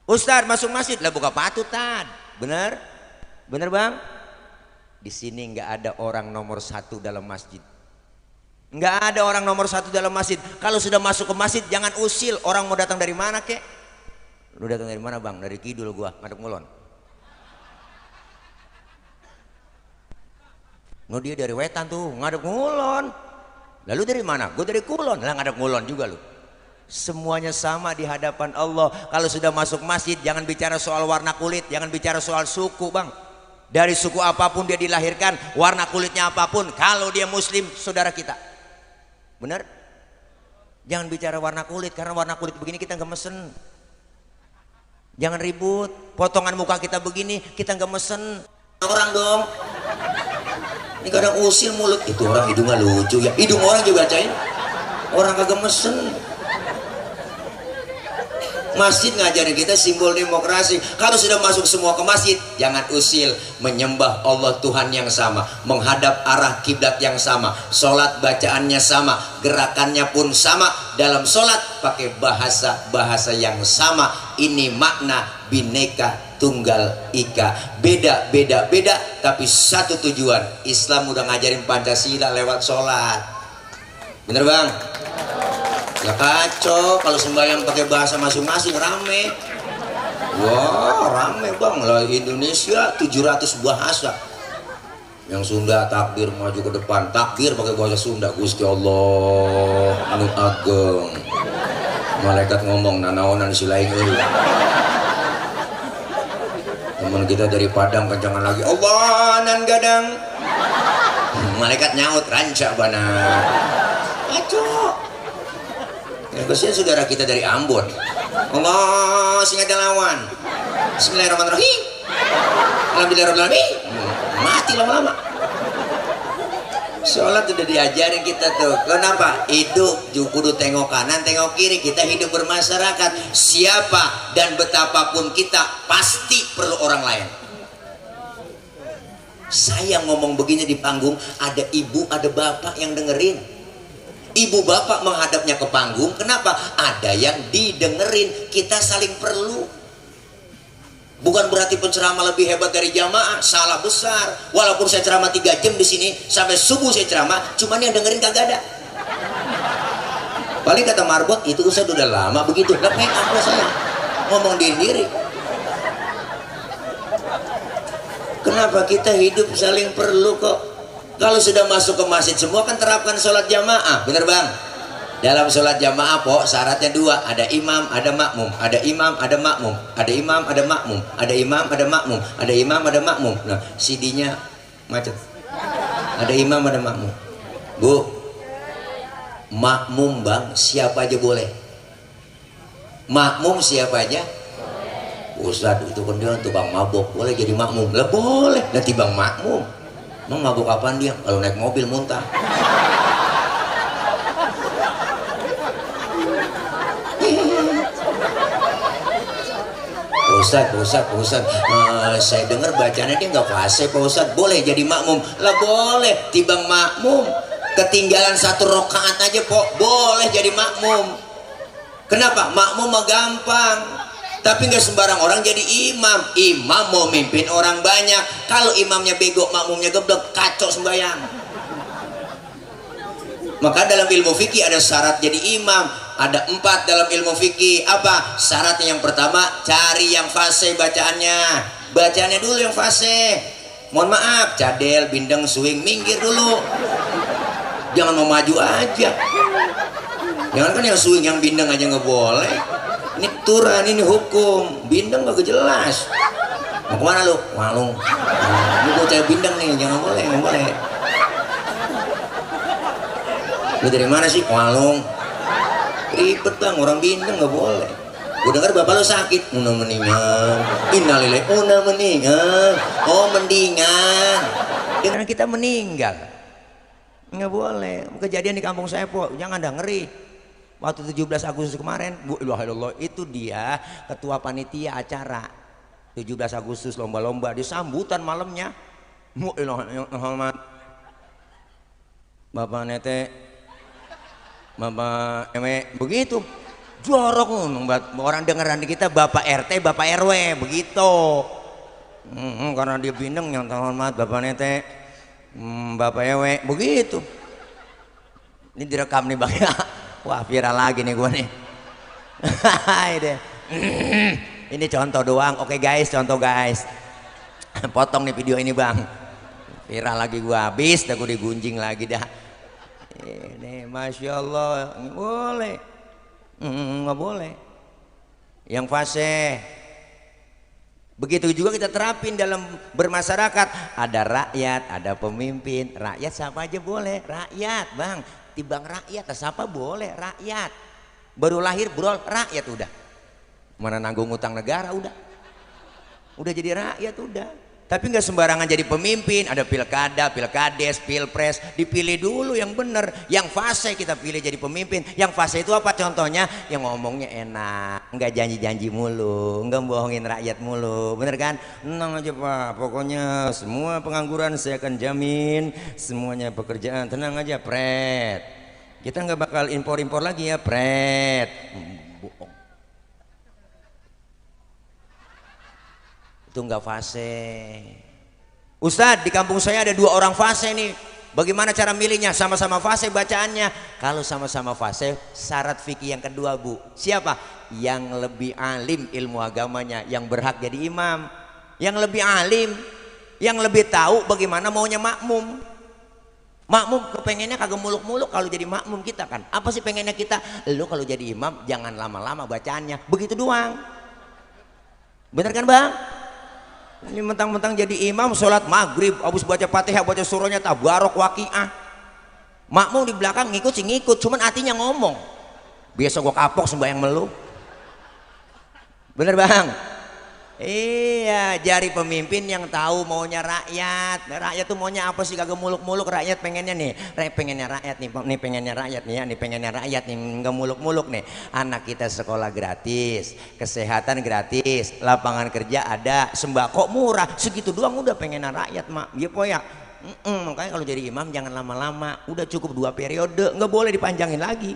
Ustadz masuk masjid lah buka sepatu tad. Bener? Bener bang? Di sini nggak ada orang nomor satu dalam masjid. Nggak ada orang nomor satu dalam masjid. Kalau sudah masuk ke masjid jangan usil. Orang mau datang dari mana kek? Lu datang dari mana bang? Dari kidul gua, ngadep ngulon. No dia dari wetan tuh, ngadep ngulon. Lalu dari mana? Gue dari kulon. Lah ngadep ngulon juga lu. Semuanya sama di hadapan Allah. Kalau sudah masuk masjid jangan bicara soal warna kulit, jangan bicara soal suku bang. Dari suku apapun dia dilahirkan, warna kulitnya apapun, kalau dia muslim saudara kita. Benar? Jangan bicara warna kulit, karena warna kulit begini kita nggak mesen. Jangan ribut, potongan muka kita begini kita nggak mesen. Orang dong. Ini kadang usil mulut, itu orang hidungnya lucu ya. Hidung orang juga cain. Orang kagak mesen. Masjid ngajarin kita simbol demokrasi. Kalau sudah masuk semua ke masjid, jangan usil. Menyembah Allah Tuhan yang sama, menghadap arah kiblat yang sama, sholat bacaannya sama, gerakannya pun sama. Dalam sholat pakai bahasa yang sama. Ini makna Bhinneka Tunggal Ika. Beda, tapi satu tujuan. Islam udah ngajarin Pancasila lewat sholat. Bener bang? Ya kacau kalau sembahyang pakai bahasa masing-masing rame. Wah rame bang lah, Indonesia 700 bahasa. Yang Sunda takbir maju ke depan, takbir pakai bahasa Sunda. Gusti Allah anu ageng. Malaikat ngomong nanaonan silaing euy. Teman kita dari Padang kencangan lagi Allah nan gadang. Malaikat nyaut ranca bana. Kacau. Kasihan saudara kita dari Ambon. Allah singa lawan. Bismillahirrahmanirrahim. Alhamdulillahirrahmanirrahim. Mati lama-lama. Sholat sudah diajarin kita tuh. Kenapa? Hidup kudu tengok kanan, tengok kiri. Kita hidup bermasyarakat. Siapa dan betapapun kita pasti perlu orang lain. Saya ngomong begini di panggung, ada ibu, ada bapak yang dengerin. Ibu bapak menghadapnya ke panggung, kenapa? Ada yang didengerin, kita saling perlu. Bukan berarti penceramah lebih hebat dari jamaah, salah besar. Walaupun saya ceramah 3 jam di sini sampai subuh saya ceramah, cuman yang dengerin kagak ada. Paling kata Marbot, itu Ustaz udah lama begitu. Lah make up saya ngomong diri. Kenapa kita hidup saling perlu kok? Kalau sudah masuk ke masjid semua kan terapkan sholat jamaah, bener bang? Dalam sholat jamaah po syaratnya 2, ada imam, ada makmum, ada imam, ada makmum, ada imam, ada makmum, ada imam, ada makmum, ada imam, ada makmum. Nah CD-nya macet. Ada imam, ada makmum. Bu, makmum bang, siapa aja boleh. Makmum siapa aja? Ustadz itu kan dia tukang mabok, boleh jadi makmum? Lah boleh, nanti bang makmum. Emang mabuk apaan dia? Kalau naik mobil muntah. Pak Ustadz, saya dengar bacanya dia nggak fase Pak Ustadz. Boleh jadi makmum? Lah boleh, tibang makmum. Ketinggalan 1 rakaat aja Pak, boleh jadi makmum. Kenapa? Makmum mah gampang. Tapi nggak sembarang orang jadi imam. Imam mau mimpin orang banyak. Kalau imamnya bego, makmumnya geblek, kacau sembahyang. Maka dalam ilmu fikih ada syarat jadi imam. Ada 4 dalam ilmu fikih. Apa syaratnya? Yang pertama, cari yang fasih bacaannya. Bacaannya dulu yang fasih. Mohon maaf, cadel, bindeng, swing, minggir dulu. Jangan mau maju aja. Jangan kan yang swing, yang bindeng aja nggak boleh. Ini aturan, ini hukum. Bindeng gak jelas. Mau kemana lu? Walung. Ini gue cari bindeng nih, jangan boleh, nggak boleh. Lu dari mana sih? Walung. Ribet bang, orang bindeng nggak boleh. Gue dengar bapak lu sakit. Una mendingan. Innalillahi, una mendingan. Oh mendingan. Dengan kita meninggal. Nggak boleh. Kejadian di kampung saya po, jangan dah ngeri. Waktu 17 Agustus kemarin, Bu ilah ilallah, itu dia ketua panitia acara 17 Agustus lomba-lomba, di sambutan malamnya. Bu ilah ilallah, Bapak Nete, Bapak Ewe, begitu. Jorok orang dengeran di kita Bapak RT, Bapak RW, begitu. Karena dia bindeng yang hormat Bapak Nete, Bapak Ewe, begitu. Ini direkam nih Bang. Wah viral lagi nih gue nih. Ini contoh doang. Oke guys, contoh guys. Potong nih video ini bang. Viral lagi gue, habis dah gue digunjing lagi dah. Ini masya Allah, nggak boleh. Nggak boleh. Yang fase. Begitu juga kita terapin dalam bermasyarakat. Ada rakyat, ada pemimpin. Rakyat siapa aja boleh. Rakyat bang. Tibang rakyat, siapa boleh rakyat. Baru lahir bro, rakyat udah. Mana nanggung utang negara udah jadi rakyat udah. Tapi nggak sembarangan jadi pemimpin. Ada pilkada, pilkades, pilpres, dipilih dulu yang bener. Yang fase kita pilih jadi pemimpin. Yang fase itu apa contohnya? Yang ngomongnya enak, nggak janji-janji mulu, nggak bohongin rakyat mulu, bener kan? Tenang aja pak, pokoknya semua pengangguran saya akan jamin, semuanya pekerjaan, tenang aja pret. Kita nggak bakal impor-impor lagi ya pret. Bohong. Itu nggak fase. Ustadz, di kampung saya ada 2 orang fase nih. Bagaimana cara milihnya? Sama-sama fase bacaannya. Kalau sama-sama fase, syarat fikih yang kedua bu. Siapa? Yang lebih alim ilmu agamanya, yang berhak jadi imam. Yang lebih alim, yang lebih tahu bagaimana maunya makmum. Makmum kepengennya kagak muluk-muluk kalau jadi makmum kita kan. Apa sih pengennya kita? Lu kalau jadi imam jangan lama-lama bacaannya. Begitu doang. Bener kan bang? Ini mentang-mentang jadi imam sholat maghrib habis baca fatihah baca surahnya tabarok waqiah, makmum di belakang ngikut sih ngikut, cuman hatinya ngomong biasa gua kapok sembahyang melu. Bener bang? Iya, jari pemimpin yang tahu maunya rakyat. Rakyat tuh maunya apa sih? Kagak muluk-muluk. Rakyat pengennya nih, pengennya rakyat nih, nih pengennya rakyat nih ya, nih pengennya rakyat nih, nggak muluk-muluk nih. Anak kita sekolah gratis, kesehatan gratis, lapangan kerja ada, sembako murah, segitu doang udah pengennya rakyat mak. Iya po ya. Makanya kalau jadi imam jangan lama-lama, udah cukup 2 periode, nggak boleh dipanjangin lagi.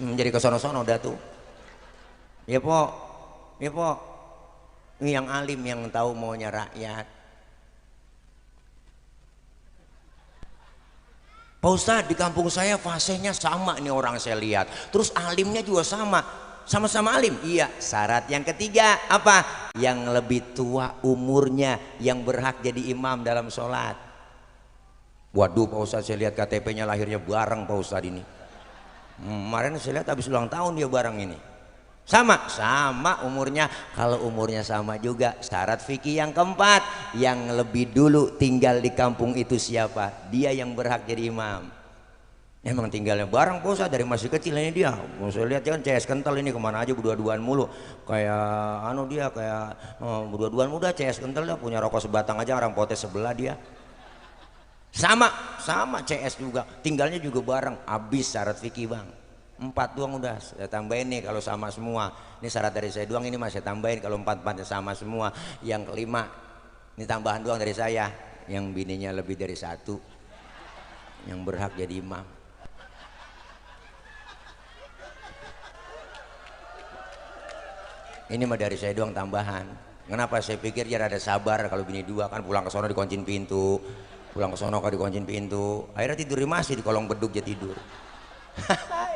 Jadi kesono-sono udah tuh. Ya po, ya po, ini yang alim yang tahu maunya rakyat. Pak Ustadz, di kampung saya fasenya sama nih orang saya lihat. Terus alimnya juga sama-sama alim. Iya, syarat yang ketiga apa? Yang lebih tua umurnya yang berhak jadi imam dalam sholat. Waduh Pak Ustadz, saya lihat KTP-nya lahirnya bareng Pak Ustadz ini. Kemarin saya lihat habis ulang tahun dia bareng ini. Sama umurnya. Kalau umurnya sama juga, syarat fikih yang keempat, yang lebih dulu tinggal di kampung itu siapa? Dia yang berhak jadi imam. Emang tinggalnya bareng Pak Ustadz dari masih kecil ini dia. Saya lihat kan CS kental ini, kemana aja berdua-duaan mulu. Kayak dia kayak berdua-duaan muda CS kental, dia punya rokok sebatang aja orang potes sebelah dia. Sama CS juga, tinggalnya juga bareng. Habis syarat fikih bang. 4 doang udah saya tambahin nih kalau sama semua. Ini syarat dari saya doang, ini masih tambahin kalau 4-4 sama semua. Yang kelima ini tambahan doang dari saya, yang bininya lebih dari 1 yang berhak jadi imam. Ini mah dari saya doang tambahan. Kenapa? Saya pikir ya ada sabar kalau bini dua kan pulang ke sono dikuncin pintu, pulang ke sono kalau dikuncin pintu, akhirnya tidur masih di kolong beduk dia tidur.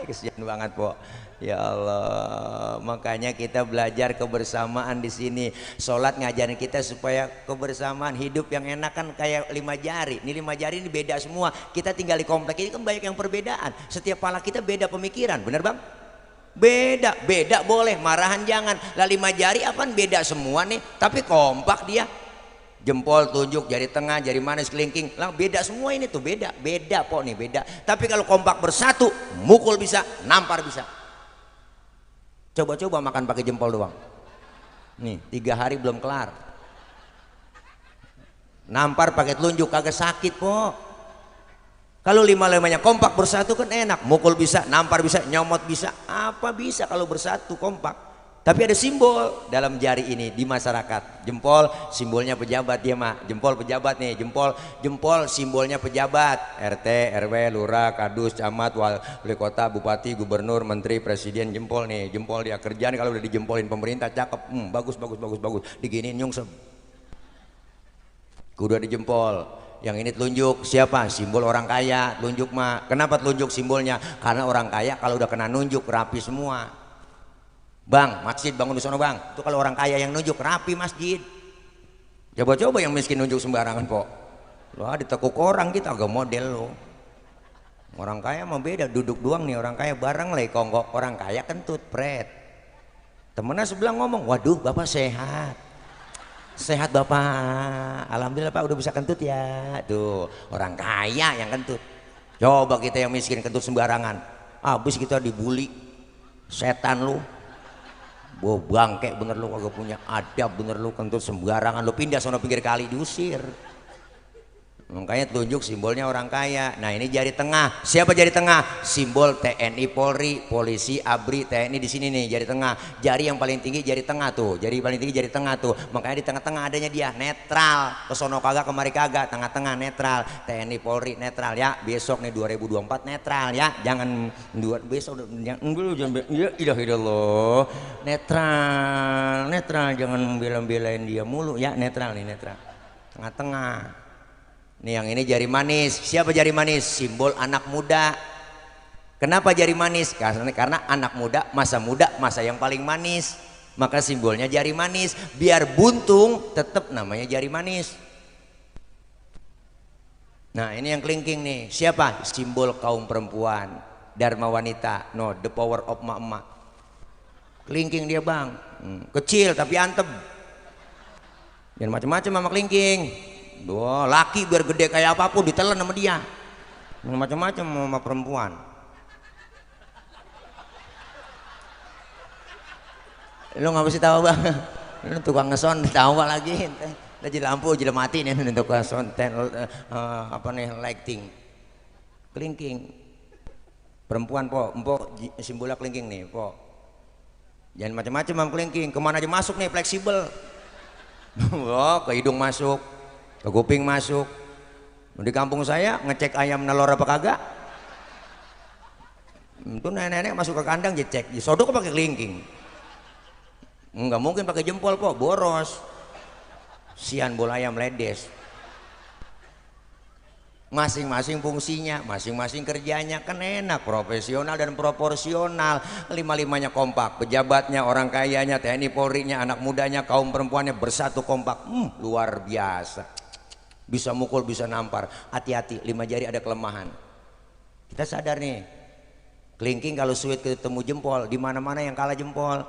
Kesian banget po. Ya Allah, makanya kita belajar kebersamaan di sini. Sholat ngajarin kita supaya kebersamaan, hidup yang enak kan kayak 5 jari. Ini 5 jari ini beda semua. Kita tinggal di komplek ini kan banyak yang perbedaan. Setiap pala kita beda pemikiran, bener bang? Beda, beda boleh, marahan jangan. Lah 5 jari apaan beda semua nih, tapi kompak dia. Jempol, tunjuk, jari tengah, jari manis, kelingking, lah beda semua ini tuh, beda, beda po nih, beda. Tapi kalau kompak bersatu, mukul bisa, nampar bisa. Coba-coba makan pakai jempol doang. Nih, 3 hari belum kelar. Nampar pakai telunjuk kagak sakit po. Kalau 5-5-nya kompak bersatu kan enak, mukul bisa, nampar bisa, nyomot bisa, apa bisa kalau bersatu kompak. Tapi ada simbol dalam jari ini di masyarakat. Jempol simbolnya pejabat dia mah. Jempol pejabat nih, jempol simbolnya pejabat. RT, RW, lurah, kadus, camat, wali kota, bupati, gubernur, menteri, presiden, jempol nih. Jempol dia kerjaan kalau udah dijempolin pemerintah cakep. Bagus. Diginiin nyungsep. Kudu ada jempol. Yang ini telunjuk siapa? Simbol orang kaya. Telunjuk mah. Kenapa telunjuk simbolnya? Karena orang kaya kalau udah kena nunjuk rapi semua. Bang, masjid bangun di sono bang. Itu kalau orang kaya yang nunjuk rapi masjid. Coba-coba yang miskin nunjuk sembarangan kok. Wah ditekuk orang kita agak model lo. Orang kaya mah beda, duduk doang nih orang kaya bareng lagi konggok. Orang kaya kentut pret. Temennya sebelah ngomong, waduh bapak sehat. Sehat bapak, alhamdulillah pak udah bisa kentut ya. Tuh orang kaya yang kentut. Coba kita yang miskin kentut sembarangan. Habis kita dibully. Setan lu. Boh bangke bener lu, kagak punya adab bener lu, kentut sembarangan lu, pindah sono pinggir kali diusir. Makanya telunjuk simbolnya orang kaya. Nah ini jari tengah, siapa jari tengah? Simbol TNI, Polri, polisi, ABRI, TNI di sini nih jari tengah. Jari yang paling tinggi jari tengah tuh, jari paling tinggi jari tengah tuh. Makanya di tengah-tengah adanya dia netral, kesono kagak kemari kagak, tengah-tengah netral. TNI, Polri netral ya. Besok nih 2024 netral ya. Jangan besok jangan ya ilah netral jangan bela-belain dia mulu ya. Netral nih, netral tengah-tengah. Nih yang ini jari manis. Siapa jari manis? Simbol anak muda. Kenapa jari manis? Karena anak muda, masa yang paling manis. Maka simbolnya jari manis. Biar buntung tetap namanya jari manis. Nah ini yang kelingking nih. Siapa? Simbol kaum perempuan, dharma wanita. No, the power of emak-emak. Kelingking dia bang. Kecil tapi antem. Jangan macam-macam sama kelingking. Wah, laki biar gede kayak apapun ditelan sama dia. Macam-macam sama perempuan. Lu nggak mesti tahu bang. Lu tukang ngeson tahu lagi. Jadi lampu jadi mati nih tukang sonten apa nih lighting. Kelingking. Perempuan po, empok simbolnya kelingking nih po. Jangan macam-macam sama kelingking. Kemana aja masuk nih fleksibel. Wah, ke hidung masuk. Ke kuping masuk. Di kampung saya ngecek ayam nelor apa kagak. Itu nenek-nenek masuk ke kandang dicek, disodok pakai kelingking. Enggak mungkin pakai jempol kok, boros. Sian bola ayam ledes. Masing-masing fungsinya, masing-masing kerjanya kan enak, profesional dan proporsional. 5-5-nya kompak, pejabatnya, orang kayanya, TNI Polri-nya, anak mudanya, kaum perempuannya bersatu kompak. Luar biasa. Bisa mukul, bisa nampar. Hati-hati, 5 jari ada kelemahan. Kita sadar nih, kelingking kalau suit ketemu jempol, di mana-mana yang kalah jempol.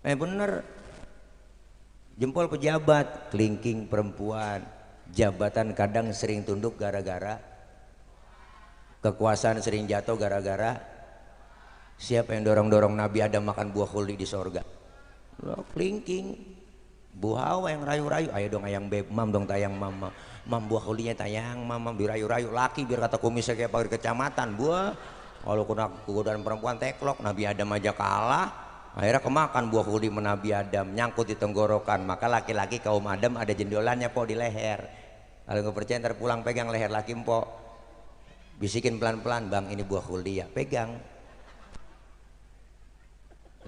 Bener, jempol pejabat, kelingking perempuan. Jabatan kadang sering tunduk gara-gara kekuasaan, sering jatuh gara-gara siapa yang dorong-dorong Nabi Adam makan buah khuldi di sorga? Lo kelingking. Bu Hawa yang rayu-rayu, ayo dong ayang beb, mam dong tayang mama, mam buah kulinya tayang mama, dirayu-rayu laki biar kata kumisnya kayak pagar kecamatan. Buah kalau kena kegodaan perempuan teklok, Nabi Adam aja kalah, akhirnya kemakan buah kuli Nabi Adam, nyangkut di tenggorokan. Maka laki-laki kaum Adam ada jendolannya po di leher. Kalau nggak percaya ntar pulang pegang leher laki po, bisikin pelan-pelan, bang ini buah kuli ya, pegang.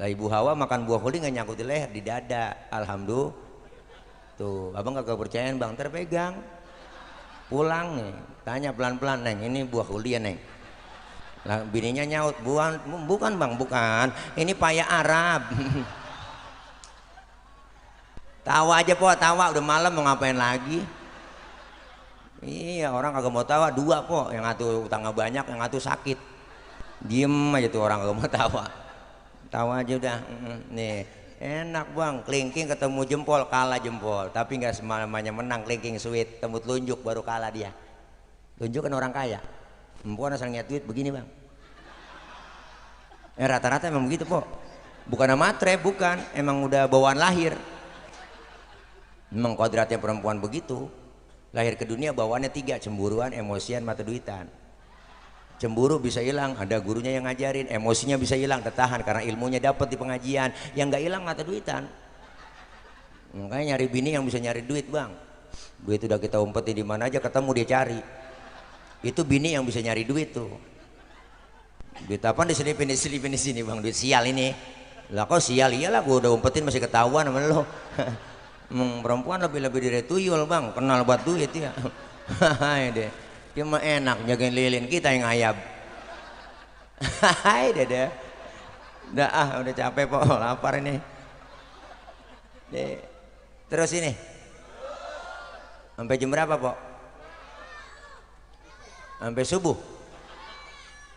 Lah Ibu Hawa makan buah holi nggak nyangkut di leher, di dada. Alhamdulillah. Tuh, abang gak kepercayaan bang, terpegang. Pulang nih, tanya pelan-pelan, Neng, ini buah holi ya Neng? Lah bininya nyaut, bukan bang, bukan. Ini paya Arab. Tawa aja po, tawa udah malam mau ngapain lagi? Iya orang kagak mau tawa dua po, yang satu utangnya banyak, yang satu sakit. Diem aja tuh orang kagak mau tawa. Tawa aja udah. Nih enak bang, kelingking ketemu jempol kalah jempol, tapi nggak semuanya menang. Kelingking sweet temu telunjuk baru kalah dia. Telunjuk kan orang kaya, empuan asal niat duit begini bang. Rata-rata emang begitu po, bukan matre, bukan, emang udah bawaan lahir. Memang kodratnya perempuan begitu, lahir ke dunia bawaannya tiga: cemburuan, emosian, mata duitan. Cemburu bisa hilang, ada gurunya yang ngajarin. Emosinya bisa hilang, tertahan karena ilmunya dapat di pengajian. Yang nggak hilang mata duitan. Makanya nyari bini yang bisa nyari duit bang. Duit udah kita umpetin di mana aja ketemu dia cari. Itu bini yang bisa nyari duit tuh. Duit apa diselipin di sini bang, duit sial ini. Lah kok sial, iyalah gua udah umpetin masih ketahuan sama lo. Perempuan lebih dari tuyul bang, kenal buat duit ya. Hai deh. Cuma enak jagain lilin, kita yang ayab. Hai dede. Udah capek po, lapar ini. Terus ini. Sampai jam berapa po? Sampai subuh.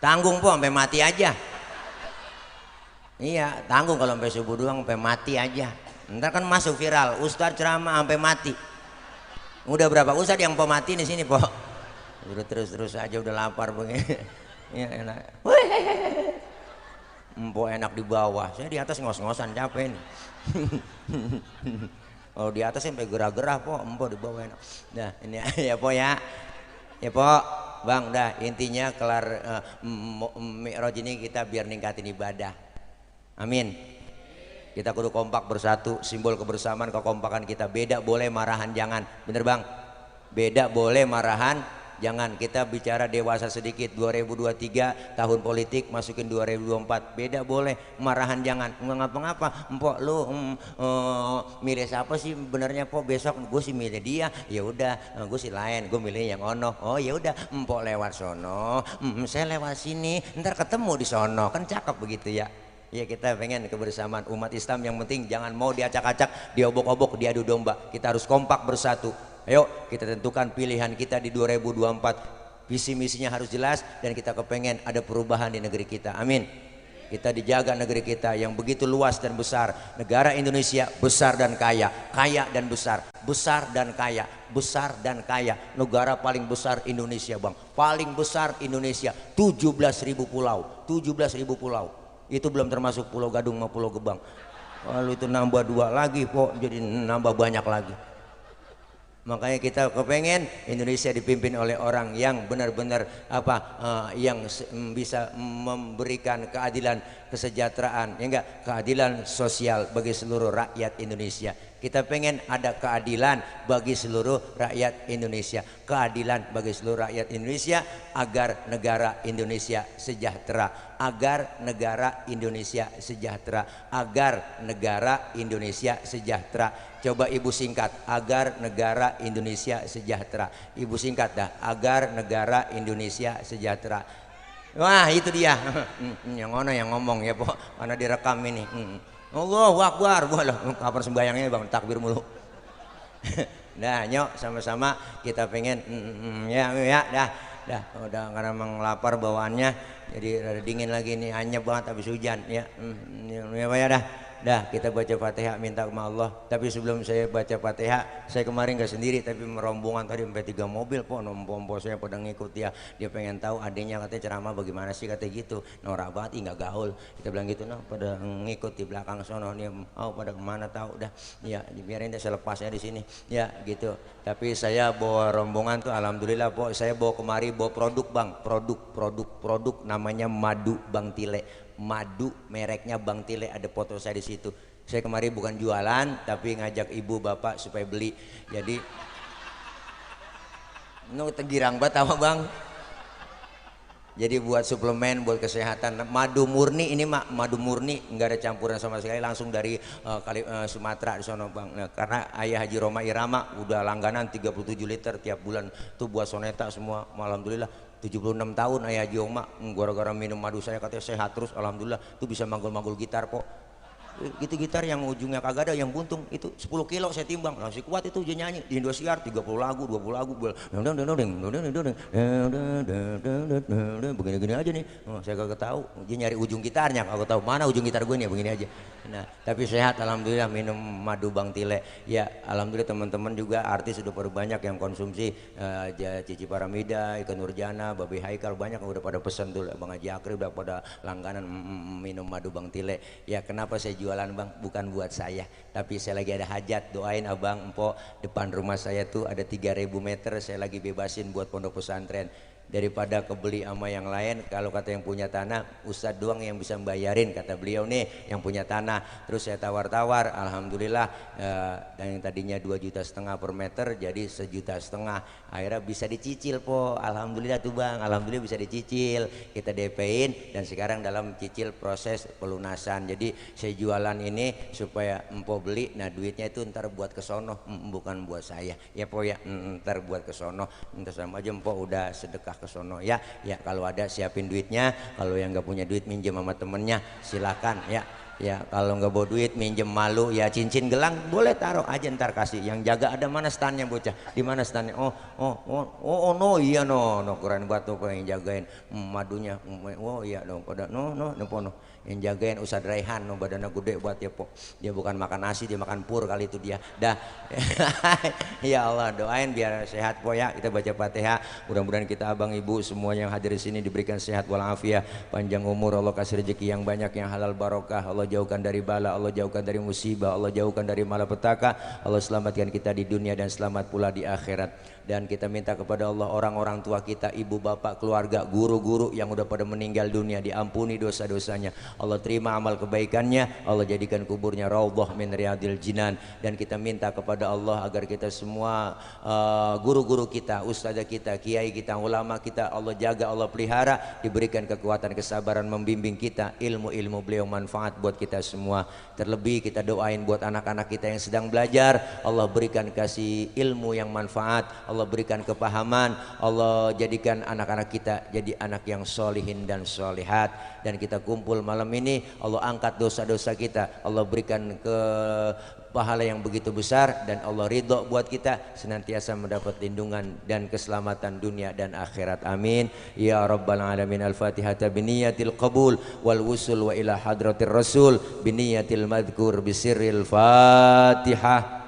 Tanggung po sampai mati aja. Iya, tanggung kalau sampai subuh doang, sampai mati aja. Ntar kan masuk viral, Ustadz ceramah sampai mati. Udah berapa ustadz yang po mati di sini po? Udah terus aja udah lapar begini. Ya enak. Empok enak di bawah, saya di atas ngos-ngosan capek nih. Kalau di atas sampai gerah-gerah po, empok di bawah enak. Nah ini ya po ya, ya po bang. Dah intinya kelar Mi'raj ini kita biar ningkatin ibadah. Amin. Kita kudu kompak bersatu, simbol kebersamaan kekompakan kita. Beda boleh, marahan jangan. Bener bang? Beda boleh, marahan jangan. Kita bicara dewasa sedikit. 2023 tahun politik, masukin 2024. Beda boleh, marahan jangan. Nggak ngapa-ngapa. Empok lu milih siapa sih benernya po besok? Gue sih milih dia. Ya udah, gue sih lain. Gue milih yang ono. Oh ya udah, empok lewat sono, saya lewat sini. Ntar ketemu di sono. Kan cakep begitu ya. Ya kita pengen kebersamaan umat Islam, yang penting jangan mau diacak-acak, diobok-obok, diadu domba. Kita harus kompak bersatu. Ayo kita tentukan pilihan kita di 2024. Visi misinya harus jelas dan kita kepengen ada perubahan di negeri kita. Amin. Kita dijaga negeri kita yang begitu luas dan besar. Negara Indonesia besar dan kaya, kaya dan besar, besar dan kaya, besar dan kaya. Negara paling besar Indonesia bang, paling besar Indonesia. 17.000 pulau, 17.000 pulau. Itu belum termasuk Pulau Gadung sama Pulau Gebang. Lalu itu nambah 2 lagi kok, jadi nambah banyak lagi. Makanya kita kepengen Indonesia dipimpin oleh orang yang benar-benar yang bisa memberikan keadilan, kesejahteraan, ya enggak, keadilan sosial bagi seluruh rakyat Indonesia. Kita pengen ada keadilan bagi seluruh rakyat Indonesia, keadilan bagi seluruh rakyat Indonesia agar negara Indonesia sejahtera, agar negara Indonesia sejahtera, agar negara Indonesia sejahtera. Coba ibu singkat, agar negara Indonesia sejahtera. Ibu singkat dah, agar negara Indonesia sejahtera. Wah itu dia. Yang mana yang ngomong ya po, karena direkam ini. Allahu Akbar, walah kapan sembayangnya bang, takbir mulu. Nah nyok sama-sama kita pengen ya dah udah karena emang lapar bawaannya, jadi rada dingin lagi nih, anyep banget habis hujan ya. Ya dah kita baca Fatihah, minta sama Allah. Tapi sebelum saya baca Fatihah, saya kemarin gak sendiri tapi merombongan tadi sampai 3 mobil po, nompo saya pada ngikut ya. Dia pengen tahu adanya katanya ceramah bagaimana sih katanya gitu. Norak banget, nggak gaul. Kita bilang gitu, nah pada ngikut di belakang sono nih, pada kemana tahu dah. Ya biarin deh, saya lepasnya di sini ya gitu. Tapi saya bawa rombongan tuh alhamdulillah po, saya bawa kemari bawa produk bang, produk namanya madu Bang Tile. Madu mereknya Bang Tile, ada foto saya di situ. Saya kemarin bukan jualan tapi ngajak ibu bapak supaya beli. Jadi nu tegirang banget sama bang. Jadi buat suplemen, buat kesehatan. Madu murni ini madu murni, nggak ada campuran sama sekali, langsung dari Sumatera di sana bang. Nah, karena ayah Haji Roma Irama udah langganan 37 liter tiap bulan tuh buat soneta semua. Alhamdulillah 76 tahun ayah Haji Roma, gara-gara minum madu saya katanya sehat terus. Alhamdulillah tuh bisa manggul-manggul gitar kok. Gitu gitar yang ujungnya kagak ada, yang buntung itu 10 kilo saya timbang, masih kuat itu dia nyanyi di Indosiar 30 lagu 20 lagu begini-gini aja nih. Saya kagak tahu, dia nyari ujung gitarnya, kagak tahu mana ujung gitar gue nih, begini aja. Nah tapi sehat alhamdulillah minum madu Bang Tile ya. Alhamdulillah teman-teman juga artis sudah pada banyak yang konsumsi, Cici Paramida, Ika Nurjana, Babi Haikal, banyak yang udah pada pesan tuh. Bang Haji Akri udah pada langganan minum madu Bang Tile ya. Kenapa saya jualan bang? Bukan buat saya, tapi saya lagi ada hajat, doain abang empok, depan rumah saya tuh ada 3000 meter saya lagi bebasin buat pondok pesantren. Daripada kebeli sama yang lain, kalau kata yang punya tanah, Ustadz doang yang bisa membayarin, kata beliau nih yang punya tanah. Terus saya tawar-tawar, alhamdulillah yang tadinya 2,5 juta per meter jadi 1,5 juta, akhirnya bisa dicicil po. Alhamdulillah tuh bang, alhamdulillah bisa dicicil, kita DP-in dan sekarang dalam cicil proses pelunasan. Jadi saya jualan ini supaya empo beli, nah duitnya itu ntar buat kesono, bukan buat saya ya po ya, ntar buat kesono, ntar sama aja empo udah sedekah ke sono ya. Ya kalau ada siapin duitnya, kalau yang nggak punya duit minjem sama temennya silakan ya. Ya kalau nggak bawa duit minjem malu ya, cincin gelang boleh taruh aja ntar kasih. Yang jaga ada mana standnya bocah, di mana standnya? Oh no iya no keren batu kok yang jagain madunya. Oh iya dong pada no yang jagain Ustadz Raihan, badannya gede buat ya po. Dia bukan makan nasi, dia makan pur kali itu dia dah. Ya Allah doain biar sehat po ya. Kita baca Fatihah, mudah-mudahan kita abang ibu semua yang hadir di sini diberikan sehat walafiat, panjang umur, Allah kasih rezeki yang banyak yang halal barokah, Allah jauhkan dari bala, Allah jauhkan dari musibah, Allah jauhkan dari malapetaka, Allah selamatkan kita di dunia dan selamat pula di akhirat. Dan kita minta kepada Allah orang-orang tua kita, ibu bapak, keluarga, guru-guru yang udah pada meninggal dunia, diampuni dosa-dosanya, Allah terima amal kebaikannya, Allah jadikan kuburnya raudhah min riyadil jinan. Dan kita minta kepada Allah agar kita semua guru-guru kita, ustazah kita, kiai kita, ulama kita, Allah jaga, Allah pelihara, diberikan kekuatan kesabaran membimbing kita, ilmu-ilmu beliau manfaat buat kita semua. Terlebih kita doain buat anak-anak kita yang sedang belajar, Allah berikan kasih ilmu yang manfaat, Allah berikan kepahaman, Allah jadikan anak-anak kita jadi anak yang solihin dan solihat. Dan kita kumpul malam ini, Allah angkat dosa-dosa kita, Allah berikan ke pahala yang begitu besar, dan Allah ridho buat kita senantiasa mendapat lindungan dan keselamatan dunia dan akhirat. Amin ya rabbal alamin. Al-Fatihah biniyatil qabul wal wusul wa ila hadratir rasul biniyatil madhkur bisirril Fatihah.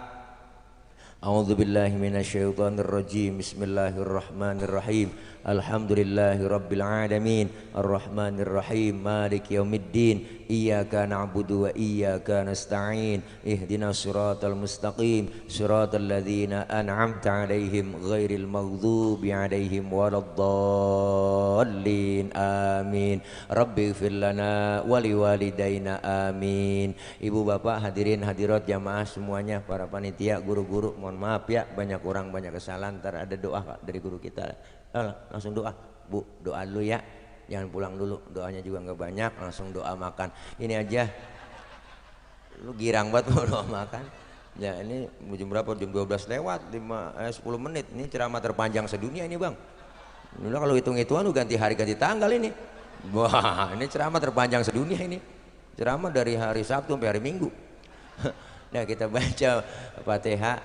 A'udzu billahi minasyaitonir rajim. Bismillahirrahmanirrahim. Alhamdulillahi rabbil alamin arrahmanir rahim maliki yaumiddin iyyaka na'budu wa iyyaka nasta'in ihdinas siratal mustaqim siratal ladzina an'amta 'alaihim ghairil maghdubi 'alaihim waladdallin amin. Rabbighfir lana wa liwalidayna amin. Ibu bapak hadirin hadirat jamaah semuanya, para panitia, guru-guru, mohon maaf ya banyak kurang banyak kesalahan. Ntar ada doa dari guru kita. Langsung doa bu, doa dulu ya, jangan pulang dulu, doanya juga nggak banyak, langsung doa makan. Ini aja lu girang banget mau doa makan ya. Ini jam berapa? Jam 12 lewat 10 menit. Ini ceramah terpanjang sedunia ini bang. Udah kalau hitung-hitungan lu ganti hari ganti tanggal ini. Wah ini ceramah terpanjang sedunia ini, ceramah dari hari Sabtu sampai hari Minggu. Nah kita baca Fatihah,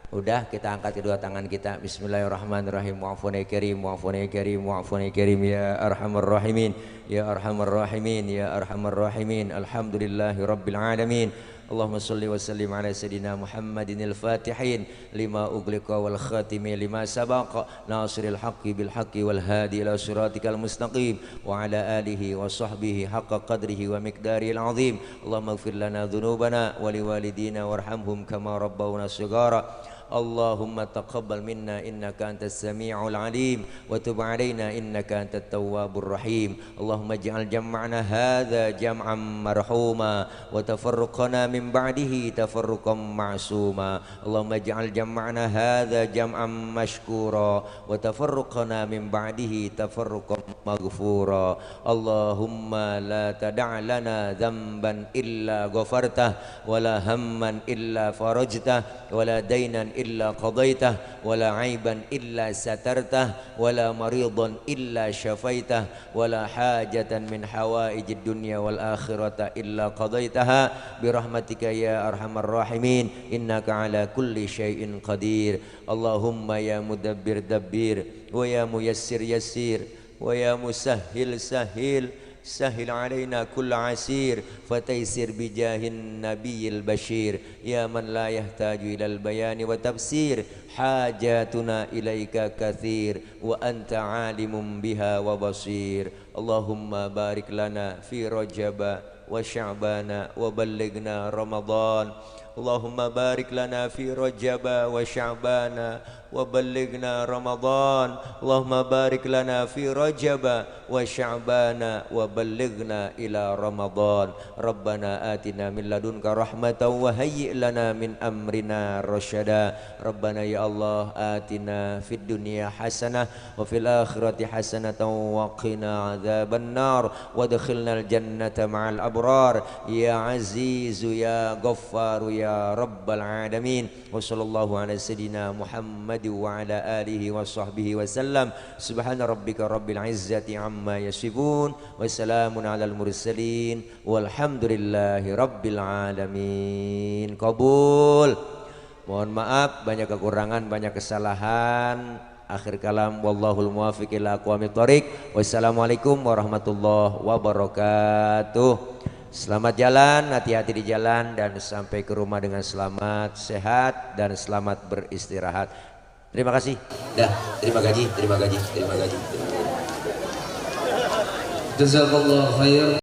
udah kita angkat kedua tangan kita, bismillahirrahmanirrahim. Mu'afun ya karim, mu'afun ya karim, mu'afun ya karim ya arhamar rahimin ya arhamar rahimin ya arhamar rahimin. Alhamdulillahi rabbil alamin. Allahumma salli wa sallim ala sayyidina Muhammadin al-fatihin lima ughliqa wal khatimi lima sabaqa nasiril haqqi bil haqqi wal hadi ila siratikal mustaqim wa ala alihi wa sahbihi haqqa qadrihi wa miqdaril azim. Allahumma ighfir lana dhunubana wa liwalidina warhamhum kama rabbawna shighara. Allahumma taqabbal minna innaka antas sami'ul alim wa tub alaina innaka antat tawwabur rahim. Allahumma ij'al jam'ana hadza jam'an marhuma wa tafarruqana min ba'dihi tafarruqan ma'suma. Allahumma ij'al jam'ana hadza jam'an mashkura wa tafarruqana min ba'dihi tafarruqan maghfura. Allahumma la tada' lana dhanban illa ghafartah wa la hamman illa farajtah wa la daynan illa qadaitah wa la aiban illa satartah wa la maridan illa syafaitah wa la hajatan min hawaijid dunya wal akhirata illa qadaitaha birahmatika ya arhamar rahimin innaka ala kulli syai'in qadir. Allahumma ya mudabbir dabbir wa ya muyassir yassir wa ya musahhil sahhil sahil alaina kull asir fataysir bijahin nabiyil bashir ya man la yahtaju ilal bayani wa tafsir hajatuna ilaika kathir wa anta alimun biha wa basir. Allahumma barik lana fi rajaba wa sya'bana wa ballighna ramadan. Allahumma barik lana fi rajaba wa sya'bana wa ballighna ramadan. Allahumma barik lana fi rajaba wa sya'bana wa ballighna ila ramadan. Rabbana atina min ladunka rahmatan wa hayyi' lana min amrina rasyada. Rabbana ya Allah atina fid dunya hasanah wa fil akhirati hasanatan wa qina adzaban nar wa adkhilnal jannata ma'al abrar ya azizu ya ghaffaru ya rabbal alamin. Wa sallallahu ala sayyidina Muhammad wa ala alihi wa sahbihi wa sallam. Subhana rabbika rabbil izzati amma yasifun wa salamun alal mursalin walhamdulillahi rabbil alamin. Qabul. Mohon maaf banyak kekurangan, banyak kesalahan. Akhir kalam wallahul muwaffiq ila aqwamit thoriq. Wassalamualaikum warahmatullahi wabarakatuh. Selamat jalan, hati-hati di jalan dan sampai ke rumah dengan selamat, sehat dan selamat beristirahat. Terima kasih. Dah, terima gaji. Jazakallahu khair.